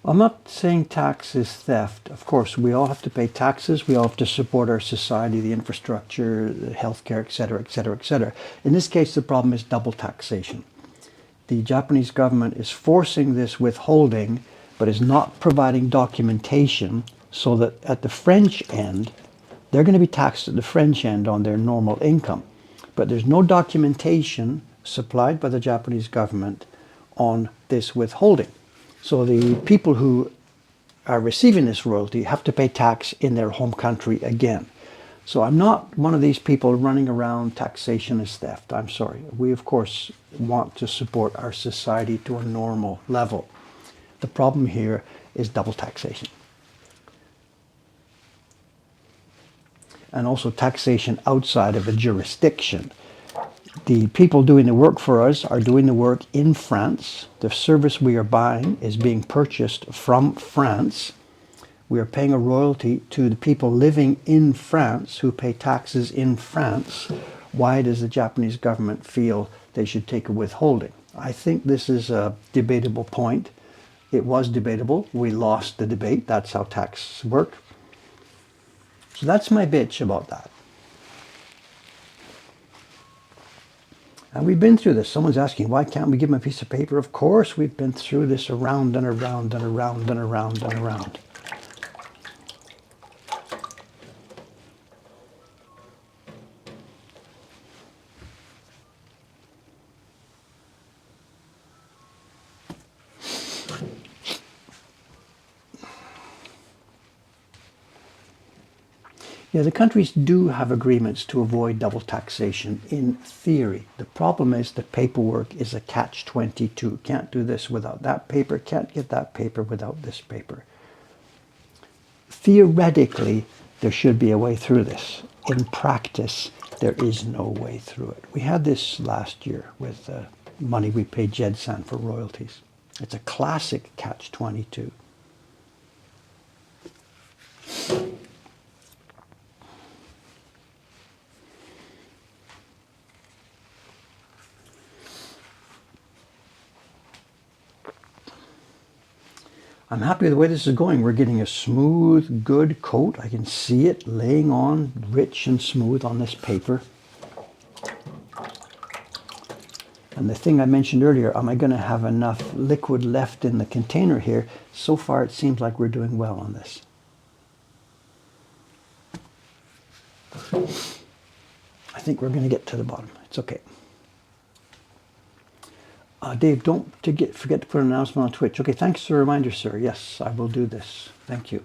I'm not saying tax is theft. Of course, we all have to pay taxes. We all have to support our society, the infrastructure, the healthcare, etc., etc., etc. In this case, the problem is double taxation. The Japanese government is forcing this withholding, but is not providing documentation so that at the French end, they're going to be taxed at the French end on their normal income. But there's no documentation supplied by the Japanese government on this withholding. So the people who are receiving this royalty have to pay tax in their home country again. So I'm not one of these people running around taxation is theft. I'm sorry. We, of course, want to support our society to a normal level. The problem here is double taxation. And also taxation outside of a jurisdiction. The people doing the work for us are doing the work in France. The service we are buying is being purchased from France. We are paying a royalty to the people living in France who pay taxes in France. Why does the Japanese government feel they should take a withholding? I think this is a debatable point. It was debatable. We lost the debate. That's how taxes work. So that's my bitch about that. And we've been through this. Someone's asking, why can't we give them a piece of paper? Of course, we've been through this around and around and around and around and around. Yeah, the countries do have agreements to avoid double taxation in theory. The problem is the paperwork is a catch-22. Can't do this without that paper, can't get that paper without this paper. Theoretically, there should be a way through this. In practice, there is no way through it. We had this last year with money we paid Jedsan for royalties. It's a classic catch-22. I'm happy with the way this is going. We're getting a smooth, good coat. I can see it laying on rich and smooth on this paper. And the thing I mentioned earlier, am I going to have enough liquid left in the container here? So far, it seems like we're doing well on this. I think we're going to get to the bottom. It's okay. Dave, don't forget to put an announcement on Twitch. Okay, thanks for the reminder, sir. Yes, I will do this. Thank you.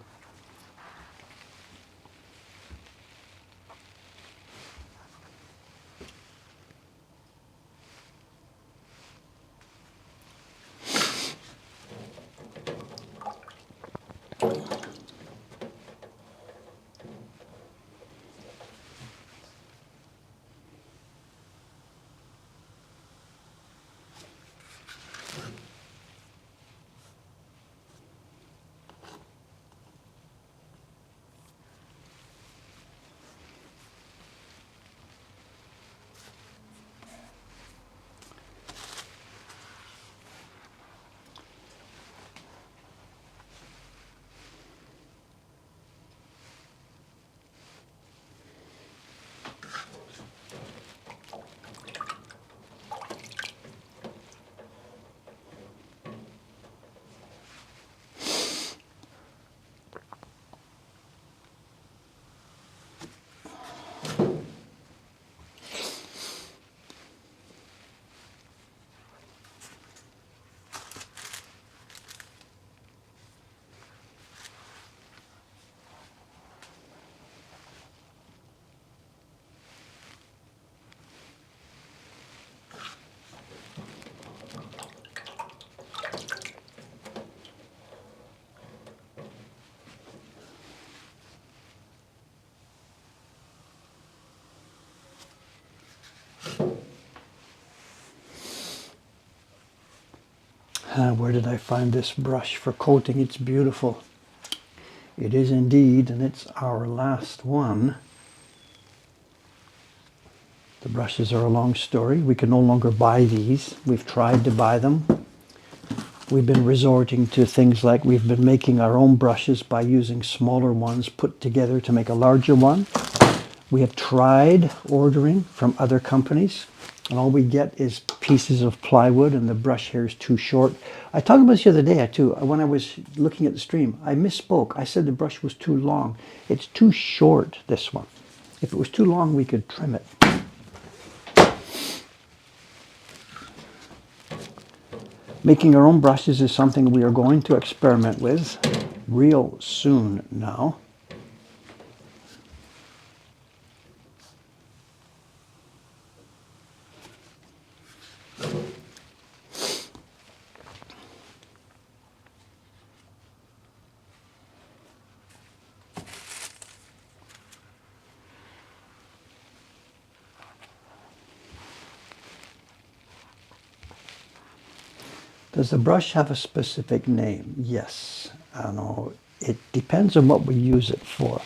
Where did I find this brush for coating? It's beautiful. It is indeed, and it's our last one. The brushes are a long story. We can no longer buy these. We've tried to buy them. We've been resorting to things like we've been making our own brushes by using smaller ones put together to make a larger one. We have tried ordering from other companies, and all we get is pieces of plywood, and the brush hair is too short. I talked about this the other day too. When I was looking at the stream, I misspoke. I said the brush was too long. It's too short, this one. If it was too long, we could trim it. Making our own brushes is something we are going to experiment with real soon now. Does the brush have a specific name? Yes. I know it depends on what we use it for.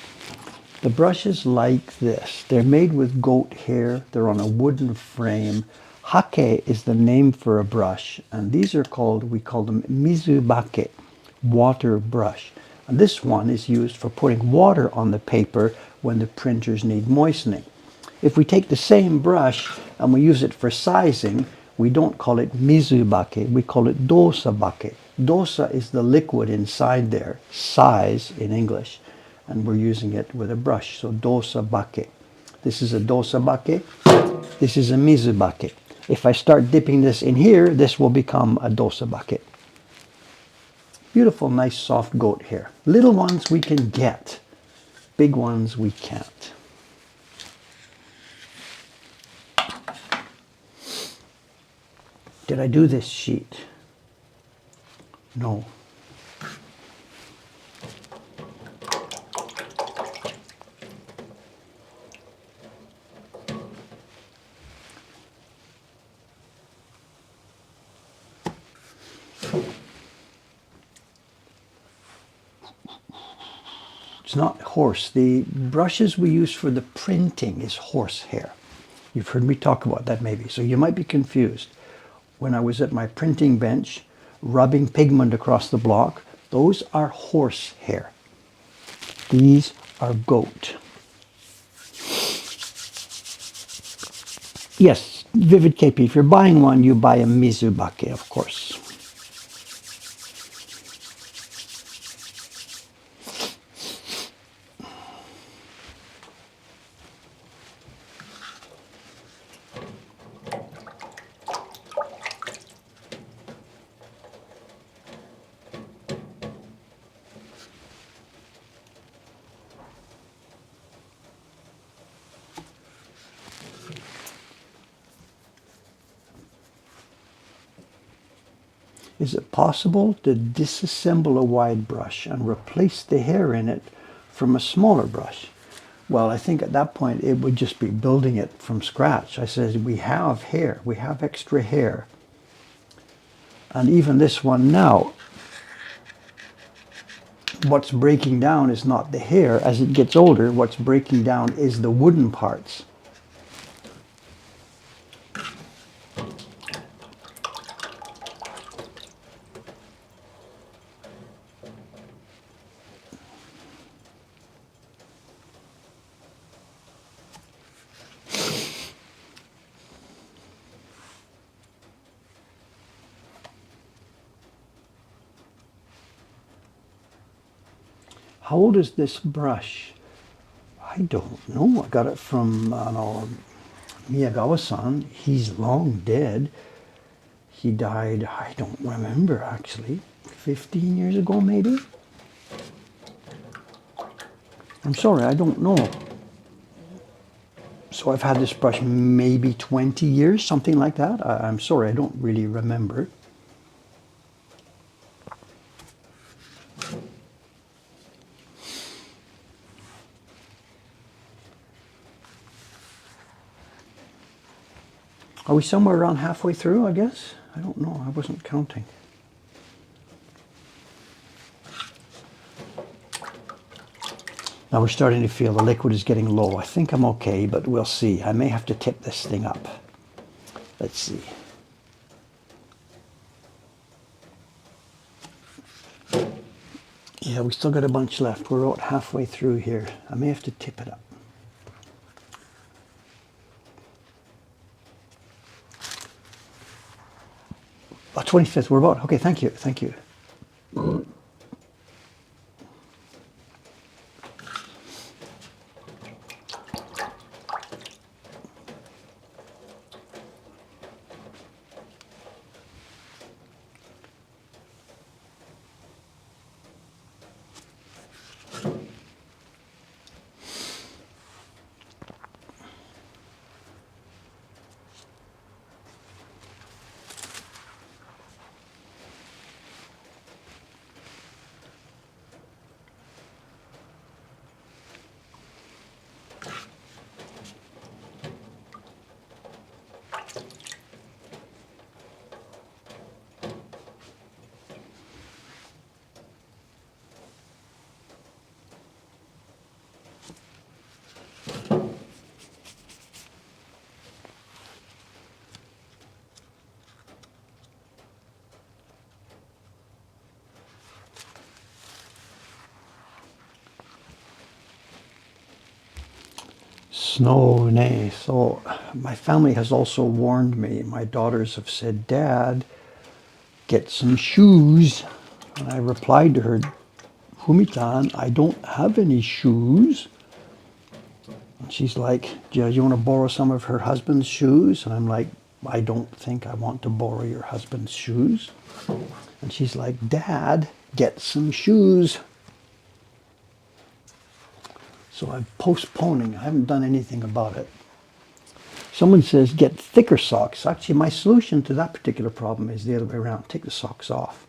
The brushes like this, they're made with goat hair. They're on a wooden frame. Hake is the name for a brush, and these are called, we call them mizubake, water brush. And this one is used for putting water on the paper when the printers need moistening. If we take the same brush and we use it for sizing, we don't call it mizubake, we call it dosabake. Dosa is the liquid inside there, size in English, and we're using it with a brush, so dosabake. This is a dosabake, this is a mizubake. If I start dipping this in here, this will become a dosabake. Beautiful, nice, soft goat hair. Little ones we can get, big ones we can't. Did I do this sheet? No. It's not horse. The brushes we use for the printing is horsehair. You've heard me talk about that maybe, so you might be confused. When I was at my printing bench, rubbing pigment across the block, those are horsehair. These are goat. Yes, Vivid KP, if you're buying one, you buy a Mizubake, of course. Is it possible to disassemble a wide brush and replace the hair in it from a smaller brush? Well, I think at that point it would just be building it from scratch. I said, we have hair, we have extra hair. And even this one now, what's breaking down is not the hair. As it gets older, what's breaking down is the wooden parts. How old is this brush? I don't know. I got it from Miyagawa-san. He's long dead. He died, I don't remember actually, 15 years ago maybe? I'm sorry, I don't know. So I've had this brush maybe 20 years, something like that. I'm sorry, I don't really remember. Are we somewhere around halfway through, I guess? I don't know, I wasn't counting. Now we're starting to feel the liquid is getting low. I think I'm okay, but we'll see. I may have to tip this thing up. Let's see. Yeah, we still got a bunch left. We're about halfway through here. I may have to tip it up. Oh, 25th, we're about, okay, thank you, thank you. Snow, nay. So my family has also warned me. My daughters have said, Dad, get some shoes. And I replied to her, Fumitan, I don't have any shoes. And she's like, do you want to borrow some of her husband's shoes? And I'm like, I don't think I want to borrow your husband's shoes. And she's like, Dad, get some shoes. So I'm postponing. I haven't done anything about it. Someone says get thicker socks. Actually, my solution to that particular problem is the other way around. Take the socks off.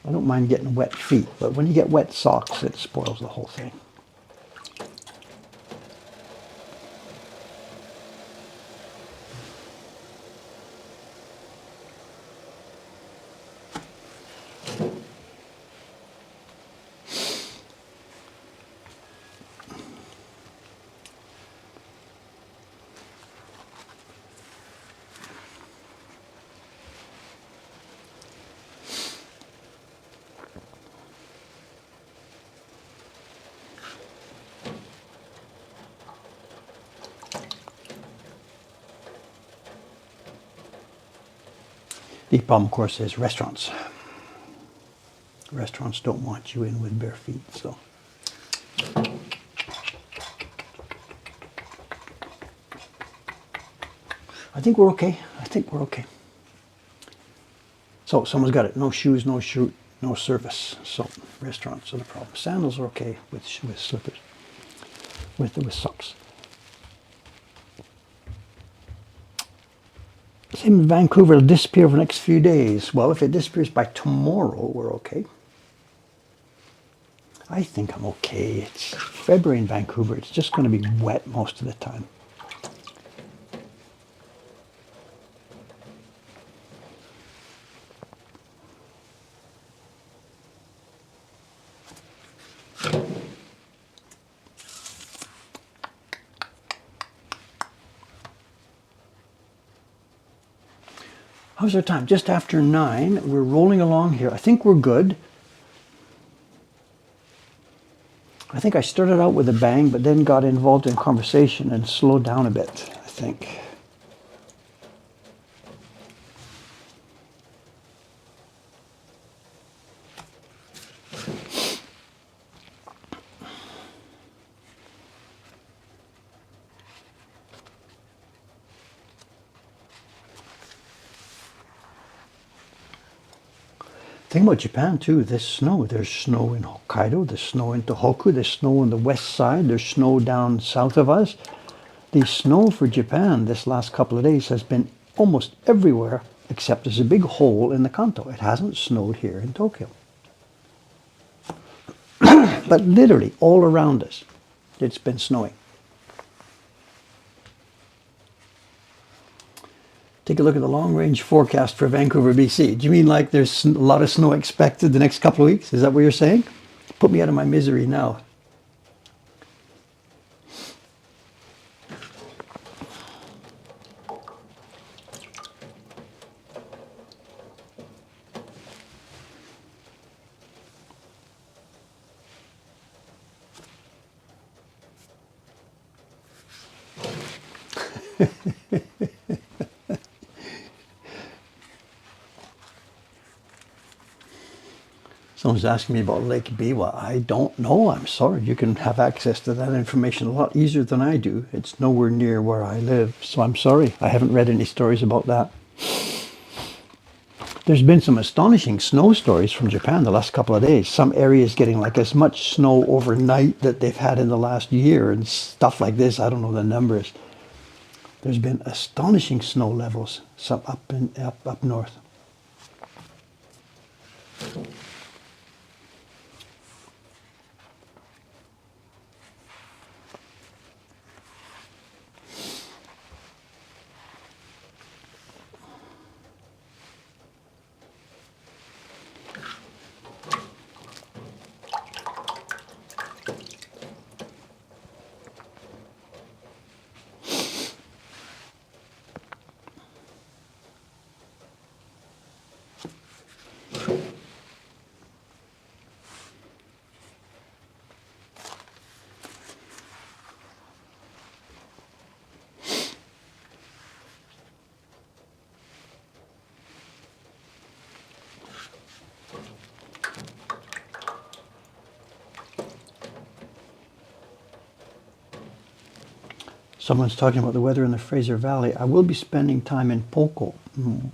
I don't mind getting wet feet, but when you get wet socks, it spoils the whole thing. The problem, of course, is restaurants. Restaurants don't want you in with bare feet, so. I think we're okay. I think we're okay. So someone's got it. No shoes, no shoe, no service. So restaurants are the problem. Sandals are okay with slippers, with socks. Same in Vancouver, it'll disappear for the next few days. Well, if it disappears by tomorrow, we're okay. I think I'm okay. It's February in Vancouver. It's just going to be wet most of the time. How's our time? Just after 9. We're rolling along here. I think we're good. I think I started out with a bang, but then got involved in conversation and slowed down a bit, I think. Thing about Japan too, this snow. There's snow in Hokkaido, there's snow in Tohoku, there's snow on the west side, there's snow down south of us. The snow for Japan this last couple of days has been almost everywhere except there's a big hole in the Kanto. It hasn't snowed here in Tokyo. But literally all around us, it's been snowing. Take a look at the long-range forecast for Vancouver, BC. Do you mean like there's a lot of snow expected the next couple of weeks? Is that what you're saying? Put me out of my misery now. Someone's asking me about Lake Biwa. I don't know. I'm sorry. You can have access to that information a lot easier than I do. It's nowhere near where I live, so I'm sorry. I haven't read any stories about that. There's been some astonishing snow stories from Japan the last couple of days. Some areas getting like as much snow overnight that they've had in the last year and stuff like this. I don't know the numbers. There's been astonishing snow levels some up north. Someone's talking about the weather in the Fraser Valley. I will be spending time in Poco.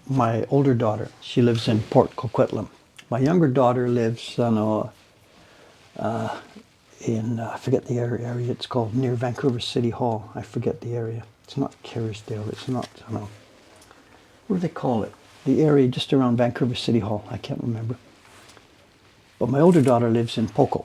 My older daughter, she lives in Port Coquitlam. My younger daughter lives I forget the area it's called, near Vancouver City Hall. I forget the area. It's not Kerrisdale. It's not, I don't know. What do they call it? The area just around Vancouver City Hall. I can't remember. But my older daughter lives in Poco.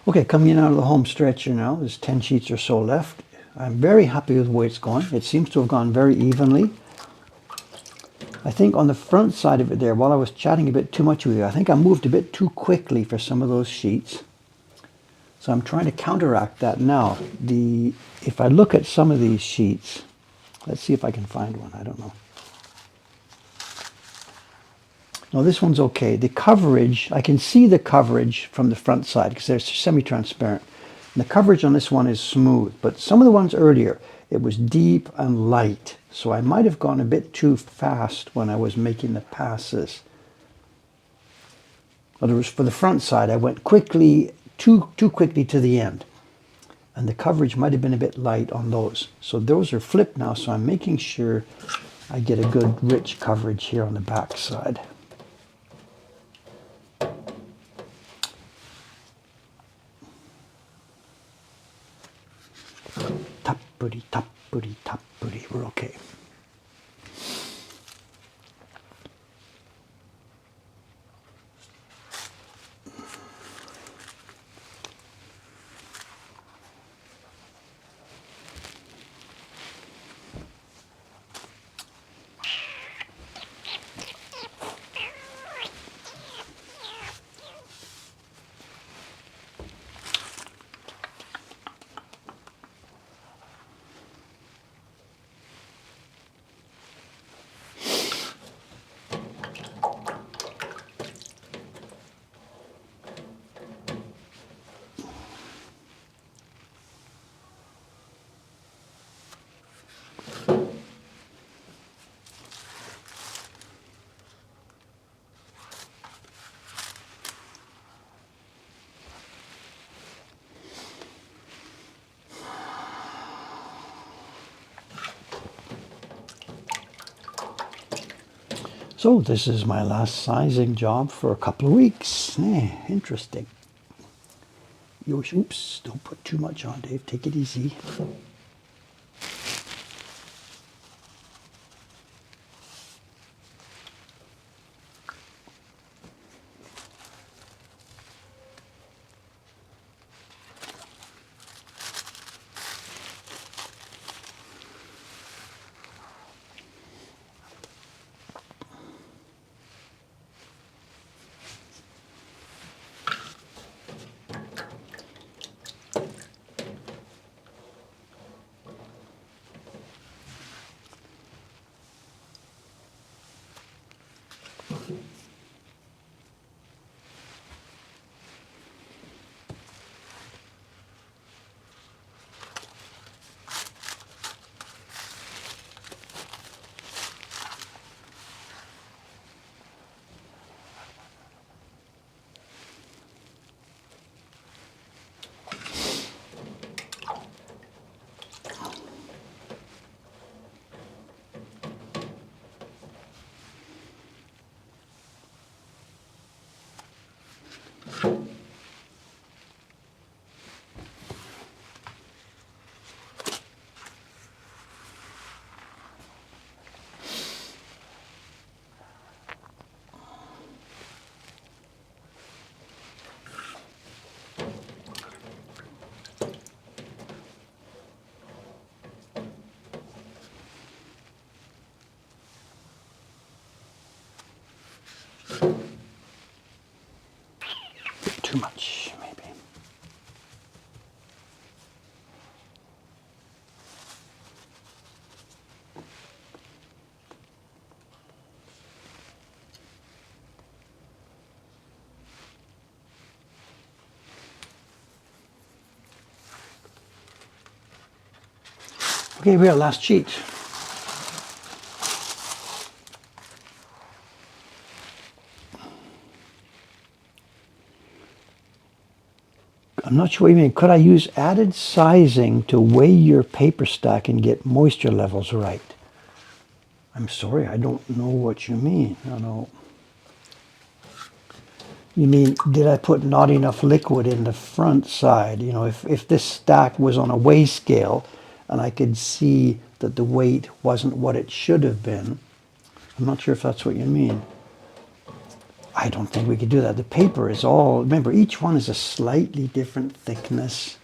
Okay, coming in out of the home stretch here now. There's 10 sheets or so left. I'm very happy with the way it's going. It seems to have gone very evenly. I think on the front side of it there, while I was chatting a bit too much with you, I think I moved a bit too quickly for some of those sheets. So I'm trying to counteract that now. If I look at some of these sheets, let's see if I can find one. I don't know. No, this one's okay. The coverage, I can see the coverage from the front side because they're semi-transparent. And the coverage on this one is smooth, but some of the ones earlier, it was deep and light. So I might have gone a bit too fast when I was making the passes. In other words, for the front side, I went quickly, too quickly to the end. And the coverage might have been a bit light on those. So those are flipped now, so I'm making sure I get a good rich coverage here on the back side. Tappity, tappity, tappity, we're okay. So this is my last sizing job for a couple of weeks. Interesting. Oops, don't put too much on, Dave. Take it easy. Too much, maybe. Okay, we are last sheet. I'm not sure what you mean. Could I use added sizing to weigh your paper stack and get moisture levels right? I'm sorry, I don't know what you mean. I don't know. You mean, did I put not enough liquid in the front side? You know, if this stack was on a weigh scale and I could see that the weight wasn't what it should have been, I'm not sure if that's what you mean. I don't think we could do that. The paper is all, remember, each one is a slightly different thickness.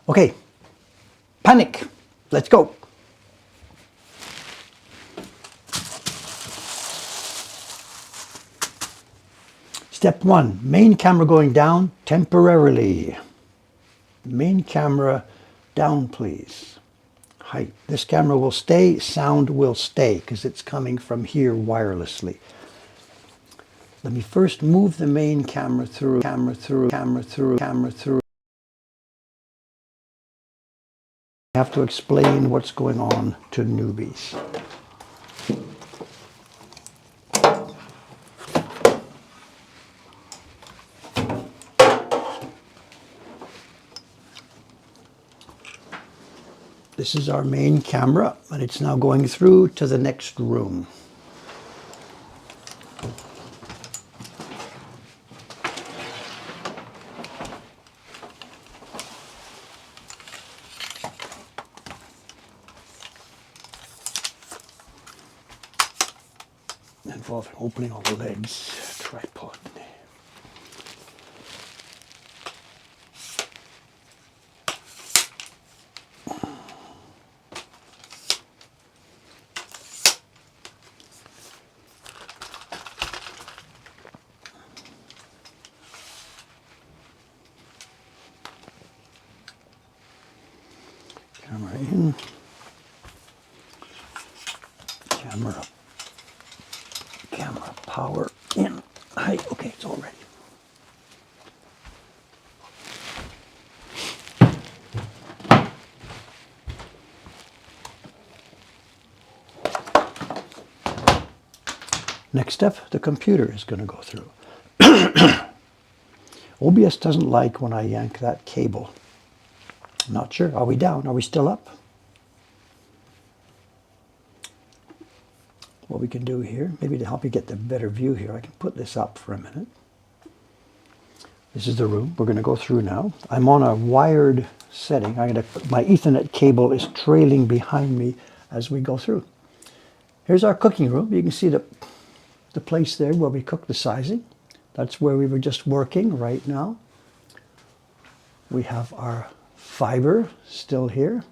Okay, panic. Let's go. Step one, main camera going down temporarily. Main camera down, please. Height. This camera will stay, sound will stay because it's coming from here wirelessly. Let me first move the main camera through. have to explain what's going on to newbies. This is our main camera, and it's now going through to the next room. Involving opening all the legs, tripod. Camera in, camera power in. Hi, okay, it's all ready. Next step, the computer is going to go through. OBS doesn't like when I yank that cable. I'm not sure. Are we down? Are we still up? What we can do here, maybe to help you get the better view here, I can put this up for a minute. This is the room we're going to go through now. I'm on a wired setting. My Ethernet cable is trailing behind me as we go through. Here's our cooking room. You can see the place there where we cook the sizing. That's where we were just working right now. We have our fiber still here.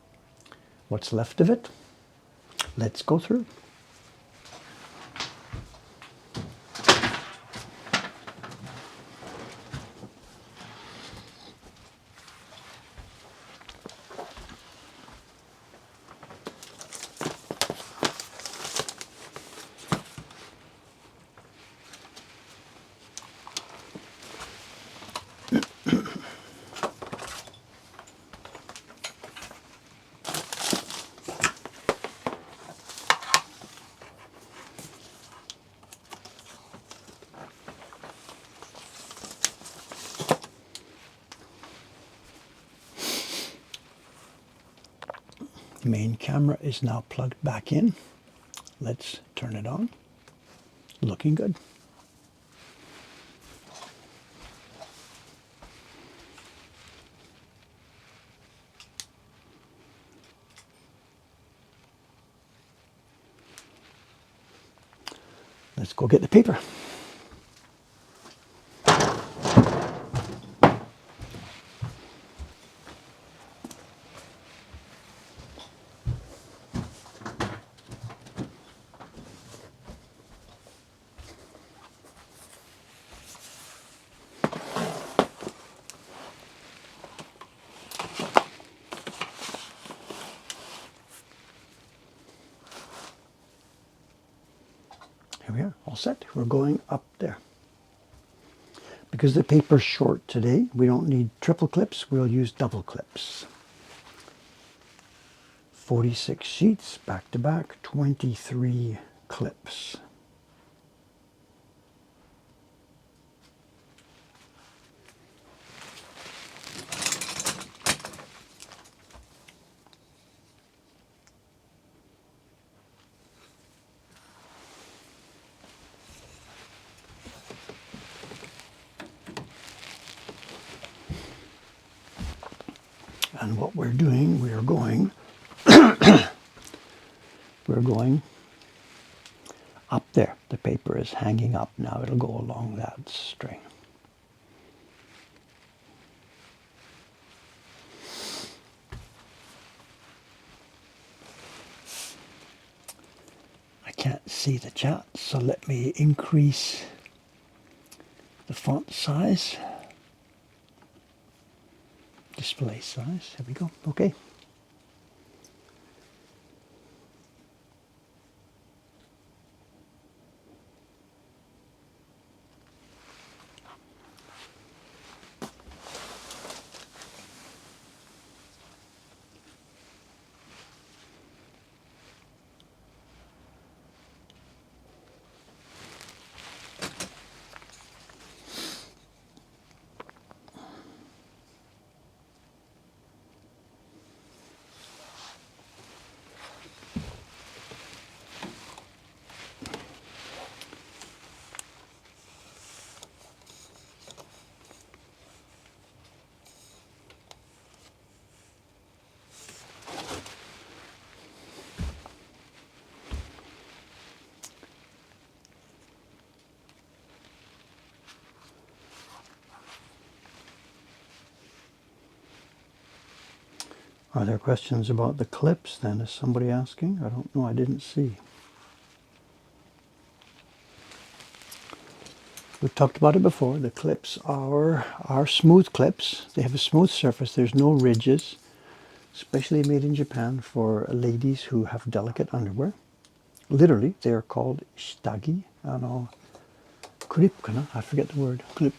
What's left of it? Let's go through. Main camera is now plugged back in. Let's turn it on. Looking good. Let's go get the paper. Here we are, all set. We're going up there. Because the paper's short today, we don't need triple clips, we'll use double clips. 46 sheets, back to back, 23 clips. And what we're doing, we're going up there. The paper is hanging up now. It'll go along that string. I can't see the chat, so let me increase the font size. Display size. There we go. Okay. Are there questions about the clips then? Is somebody asking? I don't know. I didn't see. We've talked about it before. The clips are smooth clips. They have a smooth surface. There's no ridges. Especially made in Japan for ladies who have delicate underwear. Literally, they are called shitagi. Clip kana? I forget the word. Clip.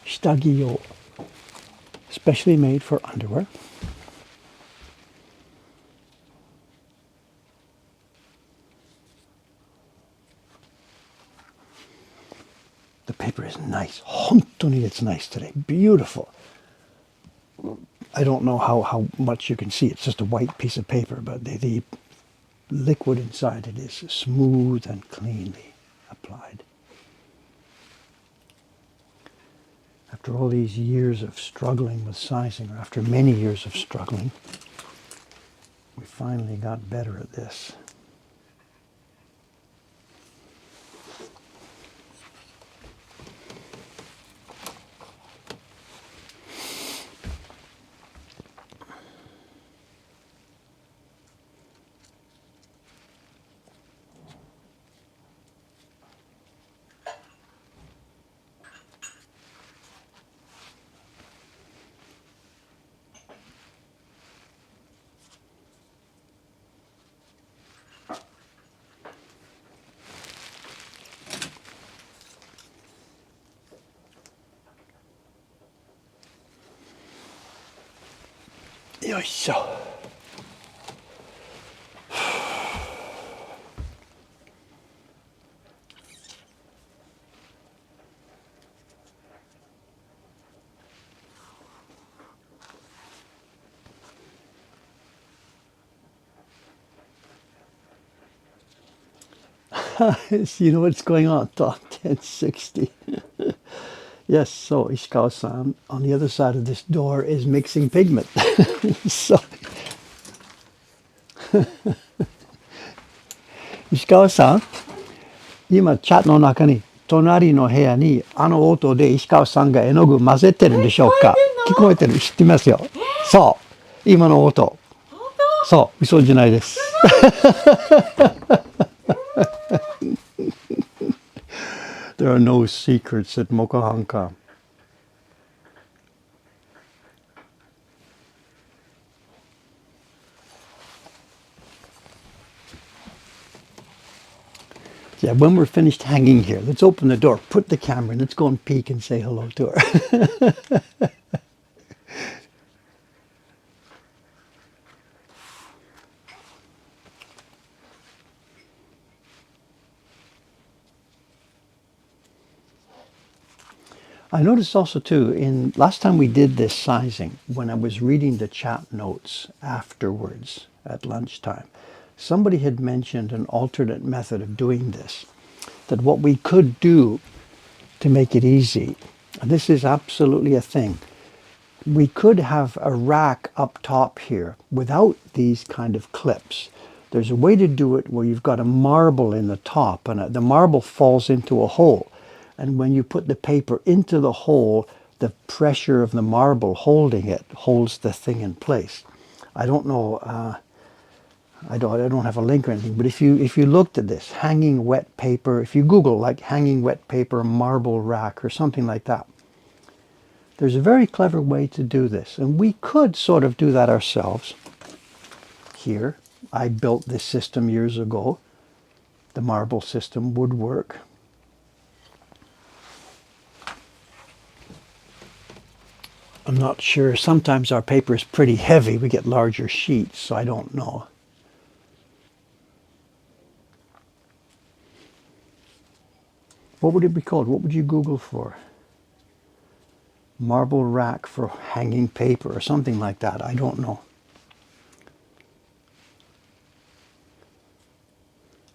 Shitagi yo. Specially made for underwear. The paper is nice. Hontoni, it's nice today. Beautiful. I don't know how much you can see. It's just a white piece of paper, but the liquid inside it is smooth and cleanly applied. After all these years of struggling with sizing, or after many years of struggling, we finally got better at this. Yoisho. You know what's going on, Talk 1060. Yes, so Ishikawa-san, on the other side of this door is mixing pigment. So, Ishikawa-san, 今チャットの中に隣の部屋にあの音で石川さんが絵の具混ぜてるんでしょうか。聞こえてる、知ってますよ。そう、今の音。そう、嘘じゃないです。There are no secrets at Mokuhankan. Yeah, when we're finished hanging here, let's open the door, put the camera in, let's go and peek and say hello to her. I noticed also too, in last time we did this sizing, when I was reading the chat notes afterwards at lunchtime, somebody had mentioned an alternate method of doing this, that what we could do to make it easy, and this is absolutely a thing, we could have a rack up top here without these kind of clips. There's a way to do it where you've got a marble in the top, and the marble falls into a hole. And when you put the paper into the hole, the pressure of the marble holding it holds the thing in place. I don't know, I don't have a link or anything, but if you looked at this, hanging wet paper, if you Google like hanging wet paper marble rack or something like that, there's a very clever way to do this. And we could sort of do that ourselves. Here, I built this system years ago. The marble system would work. I'm not sure. Sometimes our paper is pretty heavy. We get larger sheets, so I don't know. What would it be called? What would you Google for? Marble rack for hanging paper or something like that. I don't know.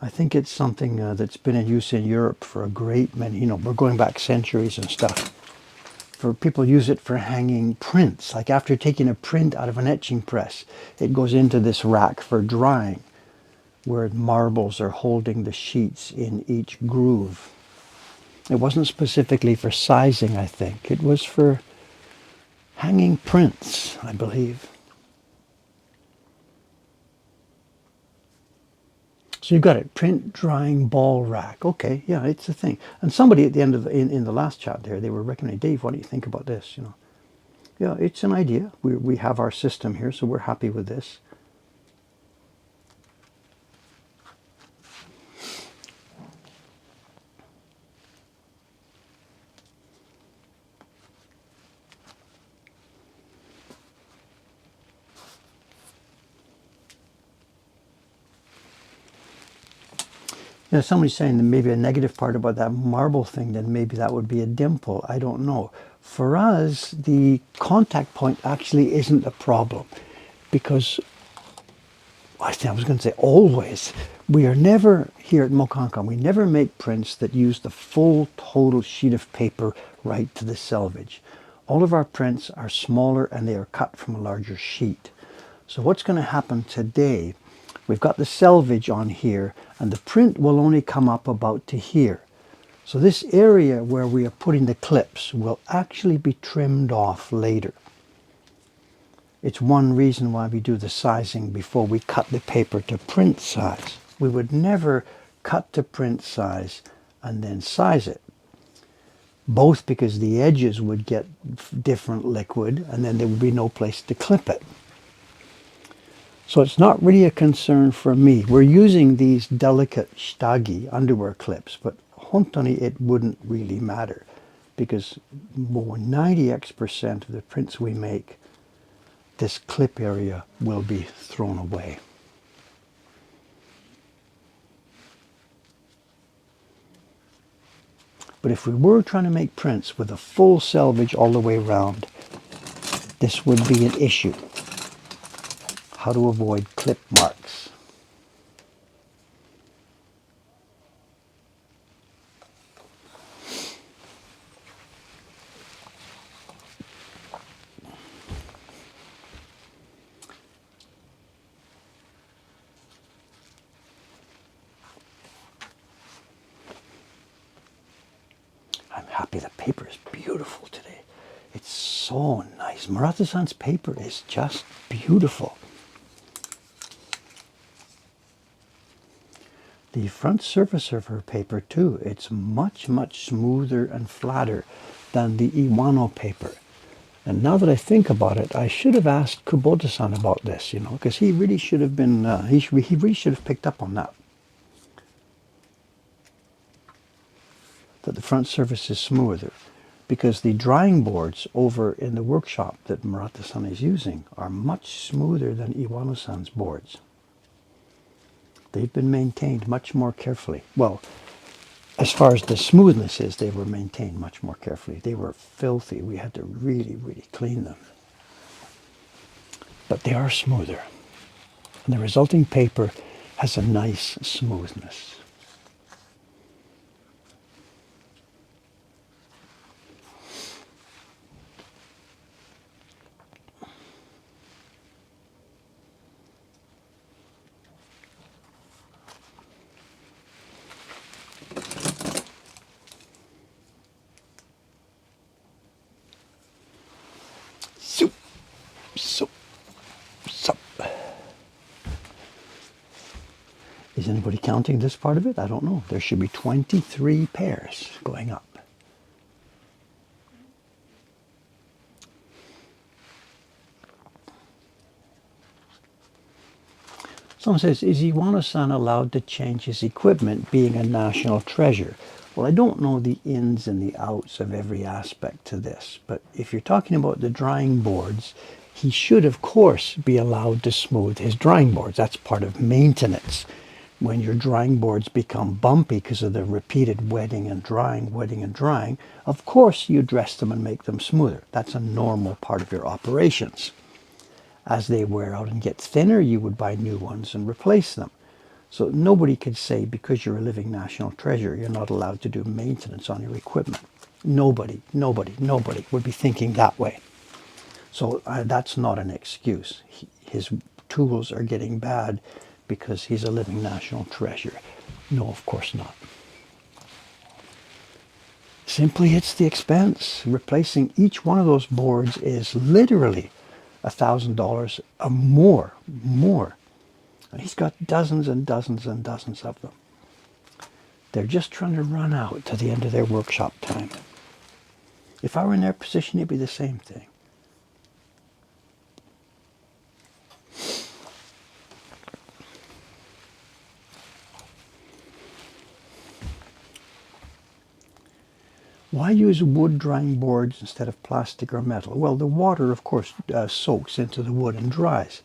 I think it's something that's been in use in Europe for a great many, we're going back centuries and stuff. For people use it for hanging prints. Like after taking a print out of an etching press, it goes into this rack for drying, where marbles are holding the sheets in each groove. It wasn't specifically for sizing, I think. It was for hanging prints, I believe. So you got it, print drying ball rack. Okay, yeah, it's a thing. And somebody at the end of in the last chat there, they were recommending, Dave, what do you think about this? Yeah, it's an idea. We have our system here, so we're happy with this. Somebody's saying that maybe a negative part about that marble thing, then maybe that would be a dimple. I don't know. For us, the contact point actually isn't a problem because I was going to say always. We are never here at Mokuhankan. We never make prints that use the full total sheet of paper right to the selvage. All of our prints are smaller and they are cut from a larger sheet. So what's going to happen today, we've got the selvage on here and the print will only come up about to here. So this area where we are putting the clips will actually be trimmed off later. It's one reason why we do the sizing before we cut the paper to print size. We would never cut to print size and then size it. Both because the edges would get different liquid and then there would be no place to clip it. So it's not really a concern for me. We're using these delicate stagi underwear clips, but hontoni it wouldn't really matter because more 90x% of the prints we make, this clip area will be thrown away. But if we were trying to make prints with a full selvage all the way around, this would be an issue. How to avoid clip marks. I'm happy the paper is beautiful today. It's so nice. Murata-san's paper is just beautiful. The front surface of her paper too, it's much, much smoother and flatter than the Iwano paper. And now that I think about it, I should have asked Kubota-san about this, because he really should have been, he really should have picked up on that. That the front surface is smoother. Because the drying boards over in the workshop that Murata-san is using are much smoother than Iwano-san's boards. They've been maintained much more carefully. Well, as far as the smoothness is, they were maintained much more carefully. They were filthy. We had to really, really clean them. But they are smoother. And the resulting paper has a nice smoothness. Soup, soup, soup. Is anybody counting this part of it? I don't know. There should be 23 pairs going up. Someone says, is Iwano-san allowed to change his equipment being a national treasure? Well, I don't know the ins and the outs of every aspect to this, but if you're talking about the drying boards, he should, of course, be allowed to smooth his drying boards. That's part of maintenance. When your drying boards become bumpy because of the repeated wetting and drying, of course you dress them and make them smoother. That's a normal part of your operations. As they wear out and get thinner, you would buy new ones and replace them. So nobody could say because you're a living national treasure, you're not allowed to do maintenance on your equipment. Nobody would be thinking that way. So that's not an excuse. His tools are getting bad because he's a living national treasure. No, of course not. Simply it's the expense. Replacing each one of those boards is literally $1,000 or more. And he's got dozens and dozens and dozens of them. They're just trying to run out to the end of their workshop time. If I were in their position, it'd be the same thing. Why use wood drying boards instead of plastic or metal? Well, the water, of course, soaks into the wood and dries.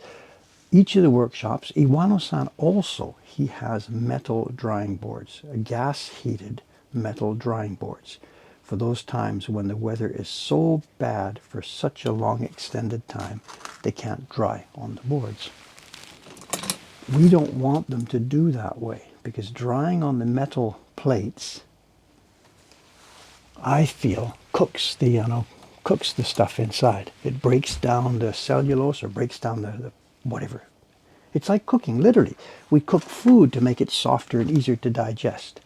Each of the workshops, Iwano-san also, he has metal drying boards, gas-heated metal drying boards, for those times when the weather is so bad for such a long extended time, they can't dry on the boards. We don't want them to do that way, because drying on the metal plates, I feel, cooks the stuff inside. It breaks down the cellulose or breaks down the whatever. It's like cooking, literally. We cook food to make it softer and easier to digest.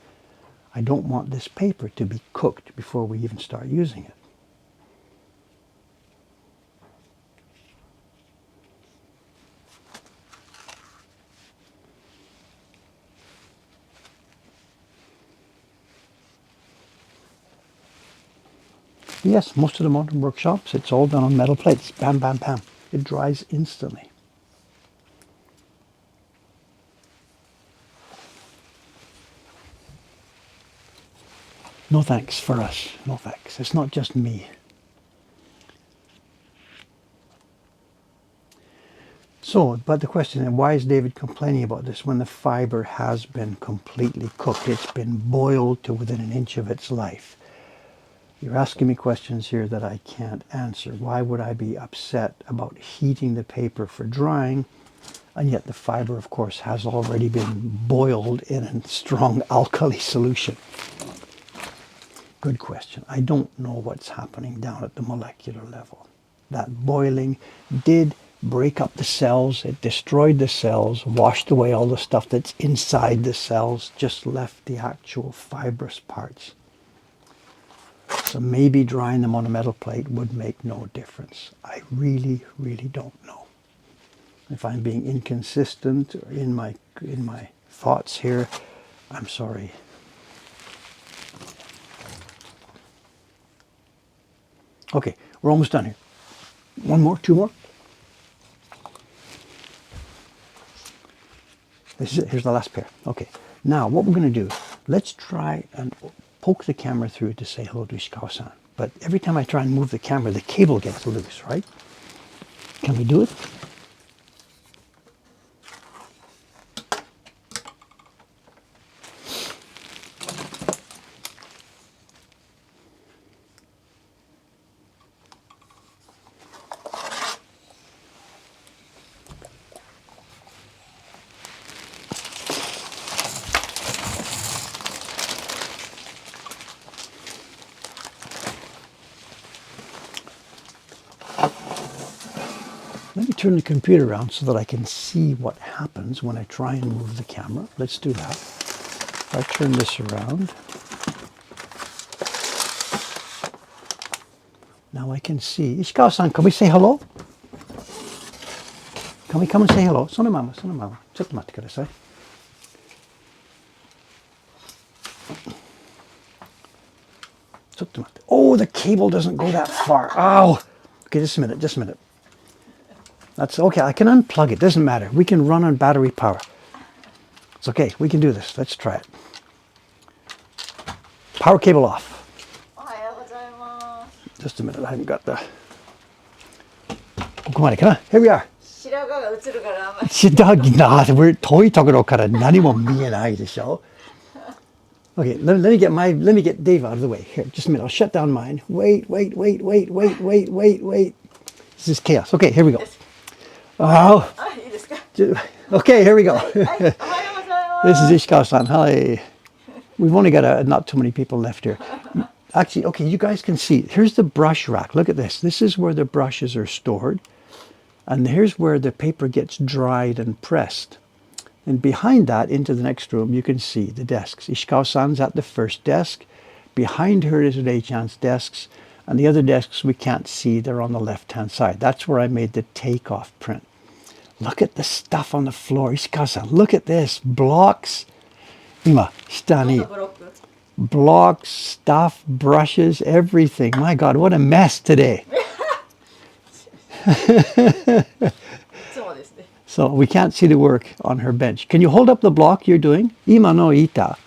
I don't want this paper to be cooked before we even start using it. Yes, most of the modern workshops, it's all done on metal plates. Bam, bam, bam. It dries instantly. No thanks for us. No thanks. It's not just me. So, but the question is, why is David complaining about this when the fiber has been completely cooked? It's been boiled to within an inch of its life. You're asking me questions here that I can't answer. Why would I be upset about heating the paper for drying? And yet the fiber, of course, has already been boiled in a strong alkali solution. Good question. I don't know what's happening down at the molecular level. That boiling did break up the cells. It destroyed the cells, washed away all the stuff that's inside the cells, just left the actual fibrous parts. So maybe drying them on a metal plate would make no difference. I really, really don't know. If I'm being inconsistent in my thoughts here, I'm sorry. Okay, we're almost done here. One more, two more. This is it. Here's the last pair. Okay, now what we're going to do, let's try and poke the camera through to say hello to Ishikawa-san. But every time I try and move the camera, the cable gets loose, right? Can we do it? Let me turn the computer around so that I can see what happens when I try and move the camera. Let's do that. If I turn this around, now I can see. Ishikawa-san, can we say hello? Can we come and say hello? そのまま、そのまま。ちょっと待ってください。ちょっと待って。Oh, the cable doesn't go that far. Ow! Okay, just a minute, just a minute. That's okay, I can unplug it, doesn't matter. We can run on battery power. It's okay, we can do this. Let's try it. Power cable off. Just a minute, I haven't got the... ここまでかな? Here we are. 白髪が映るからあんまり。白髪な、we're 遠いところから何も見えないでしょ? Okay, let me get Dave out of the way. Here, just a minute, I'll shut down mine. Wait. This is chaos. Okay, here we go. Oh. Okay, here we go. This is Ishikawa-san. Hi. We've only got not too many people left here. Actually, okay, you guys can see. Here's the brush rack. Look at this. This is where the brushes are stored. And here's where the paper gets dried and pressed. And behind that, into the next room, you can see the desks. Ishikawa-san's at the first desk. Behind her is Rei-chan's desks. And the other desks we can't see. They're on the left-hand side. That's where I made the takeoff print. Look at the stuff on the floor. Ishikawa-san, look at this. Blocks. 今、下に blocks, stuff, brushes, everything. My God, what a mess today. So we can't see the work on her bench. Can you hold up the block you're doing? 今の板。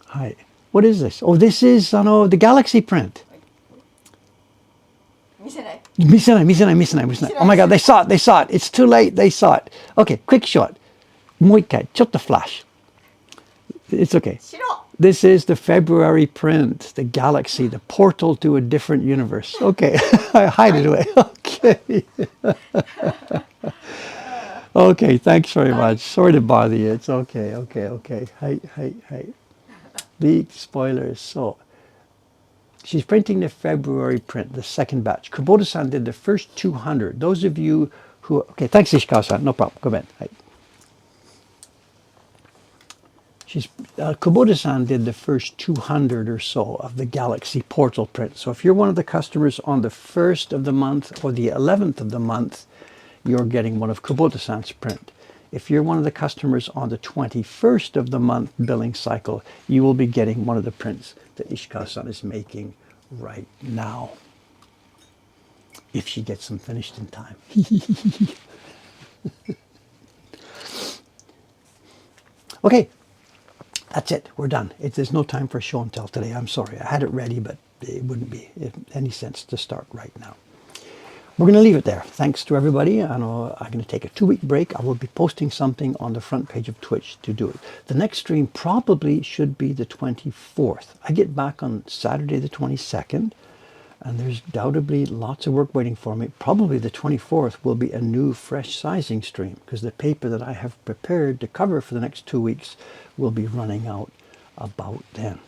はい。What is this? Oh, this is the Galaxy print. 見せない。Oh my God, they saw it. It's too late. They saw it. Okay, quick shot. もう一回、ちょっと flash. It's okay. This is the February print, the Galaxy, the portal to a different universe. Okay, I hide it away. Okay. Okay, thanks very much. Sorry to bother you. It's okay. Hey. Big spoilers. So, she's printing the February print, the second batch. Kubota-san did the first 200. Those of you who... Okay, thanks, Ishikawa-san. No problem. Go ahead. Hey. Kubota-san did the first 200 or so of the Galaxy Portal print. So if you're one of the customers on the 1st of the month or the 11th of the month, you're getting one of Kubota-san's print. If you're one of the customers on the 21st of the month billing cycle, you will be getting one of the prints that Ishikawa-san is making right now. If she gets them finished in time. Okay. That's it. We're done. There's no time for show and tell today. I'm sorry. I had it ready, but it wouldn't be any sense to start right now. We're going to leave it there. Thanks to everybody. I know I'm going to take a 2-week break. I will be posting something on the front page of Twitch to do it. The next stream probably should be the 24th. I get back on Saturday the 22nd, and there's doubtably lots of work waiting for me. Probably the 24th will be a new fresh sizing stream because the paper that I have prepared to cover for the next 2 weeks will be running out about then.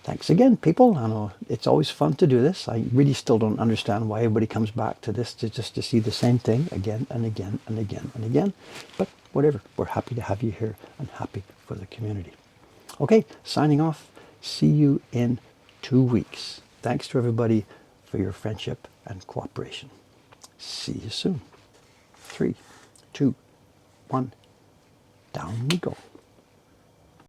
Thanks again, people. I know it's always fun to do this. I really still don't understand why everybody comes back to this just to see the same thing again and again and again and again. But whatever, we're happy to have you here and happy for the community. Okay, signing off. See you in 2 weeks. Thanks to everybody for your friendship and cooperation. See you soon. 3, 2, 1, down we go.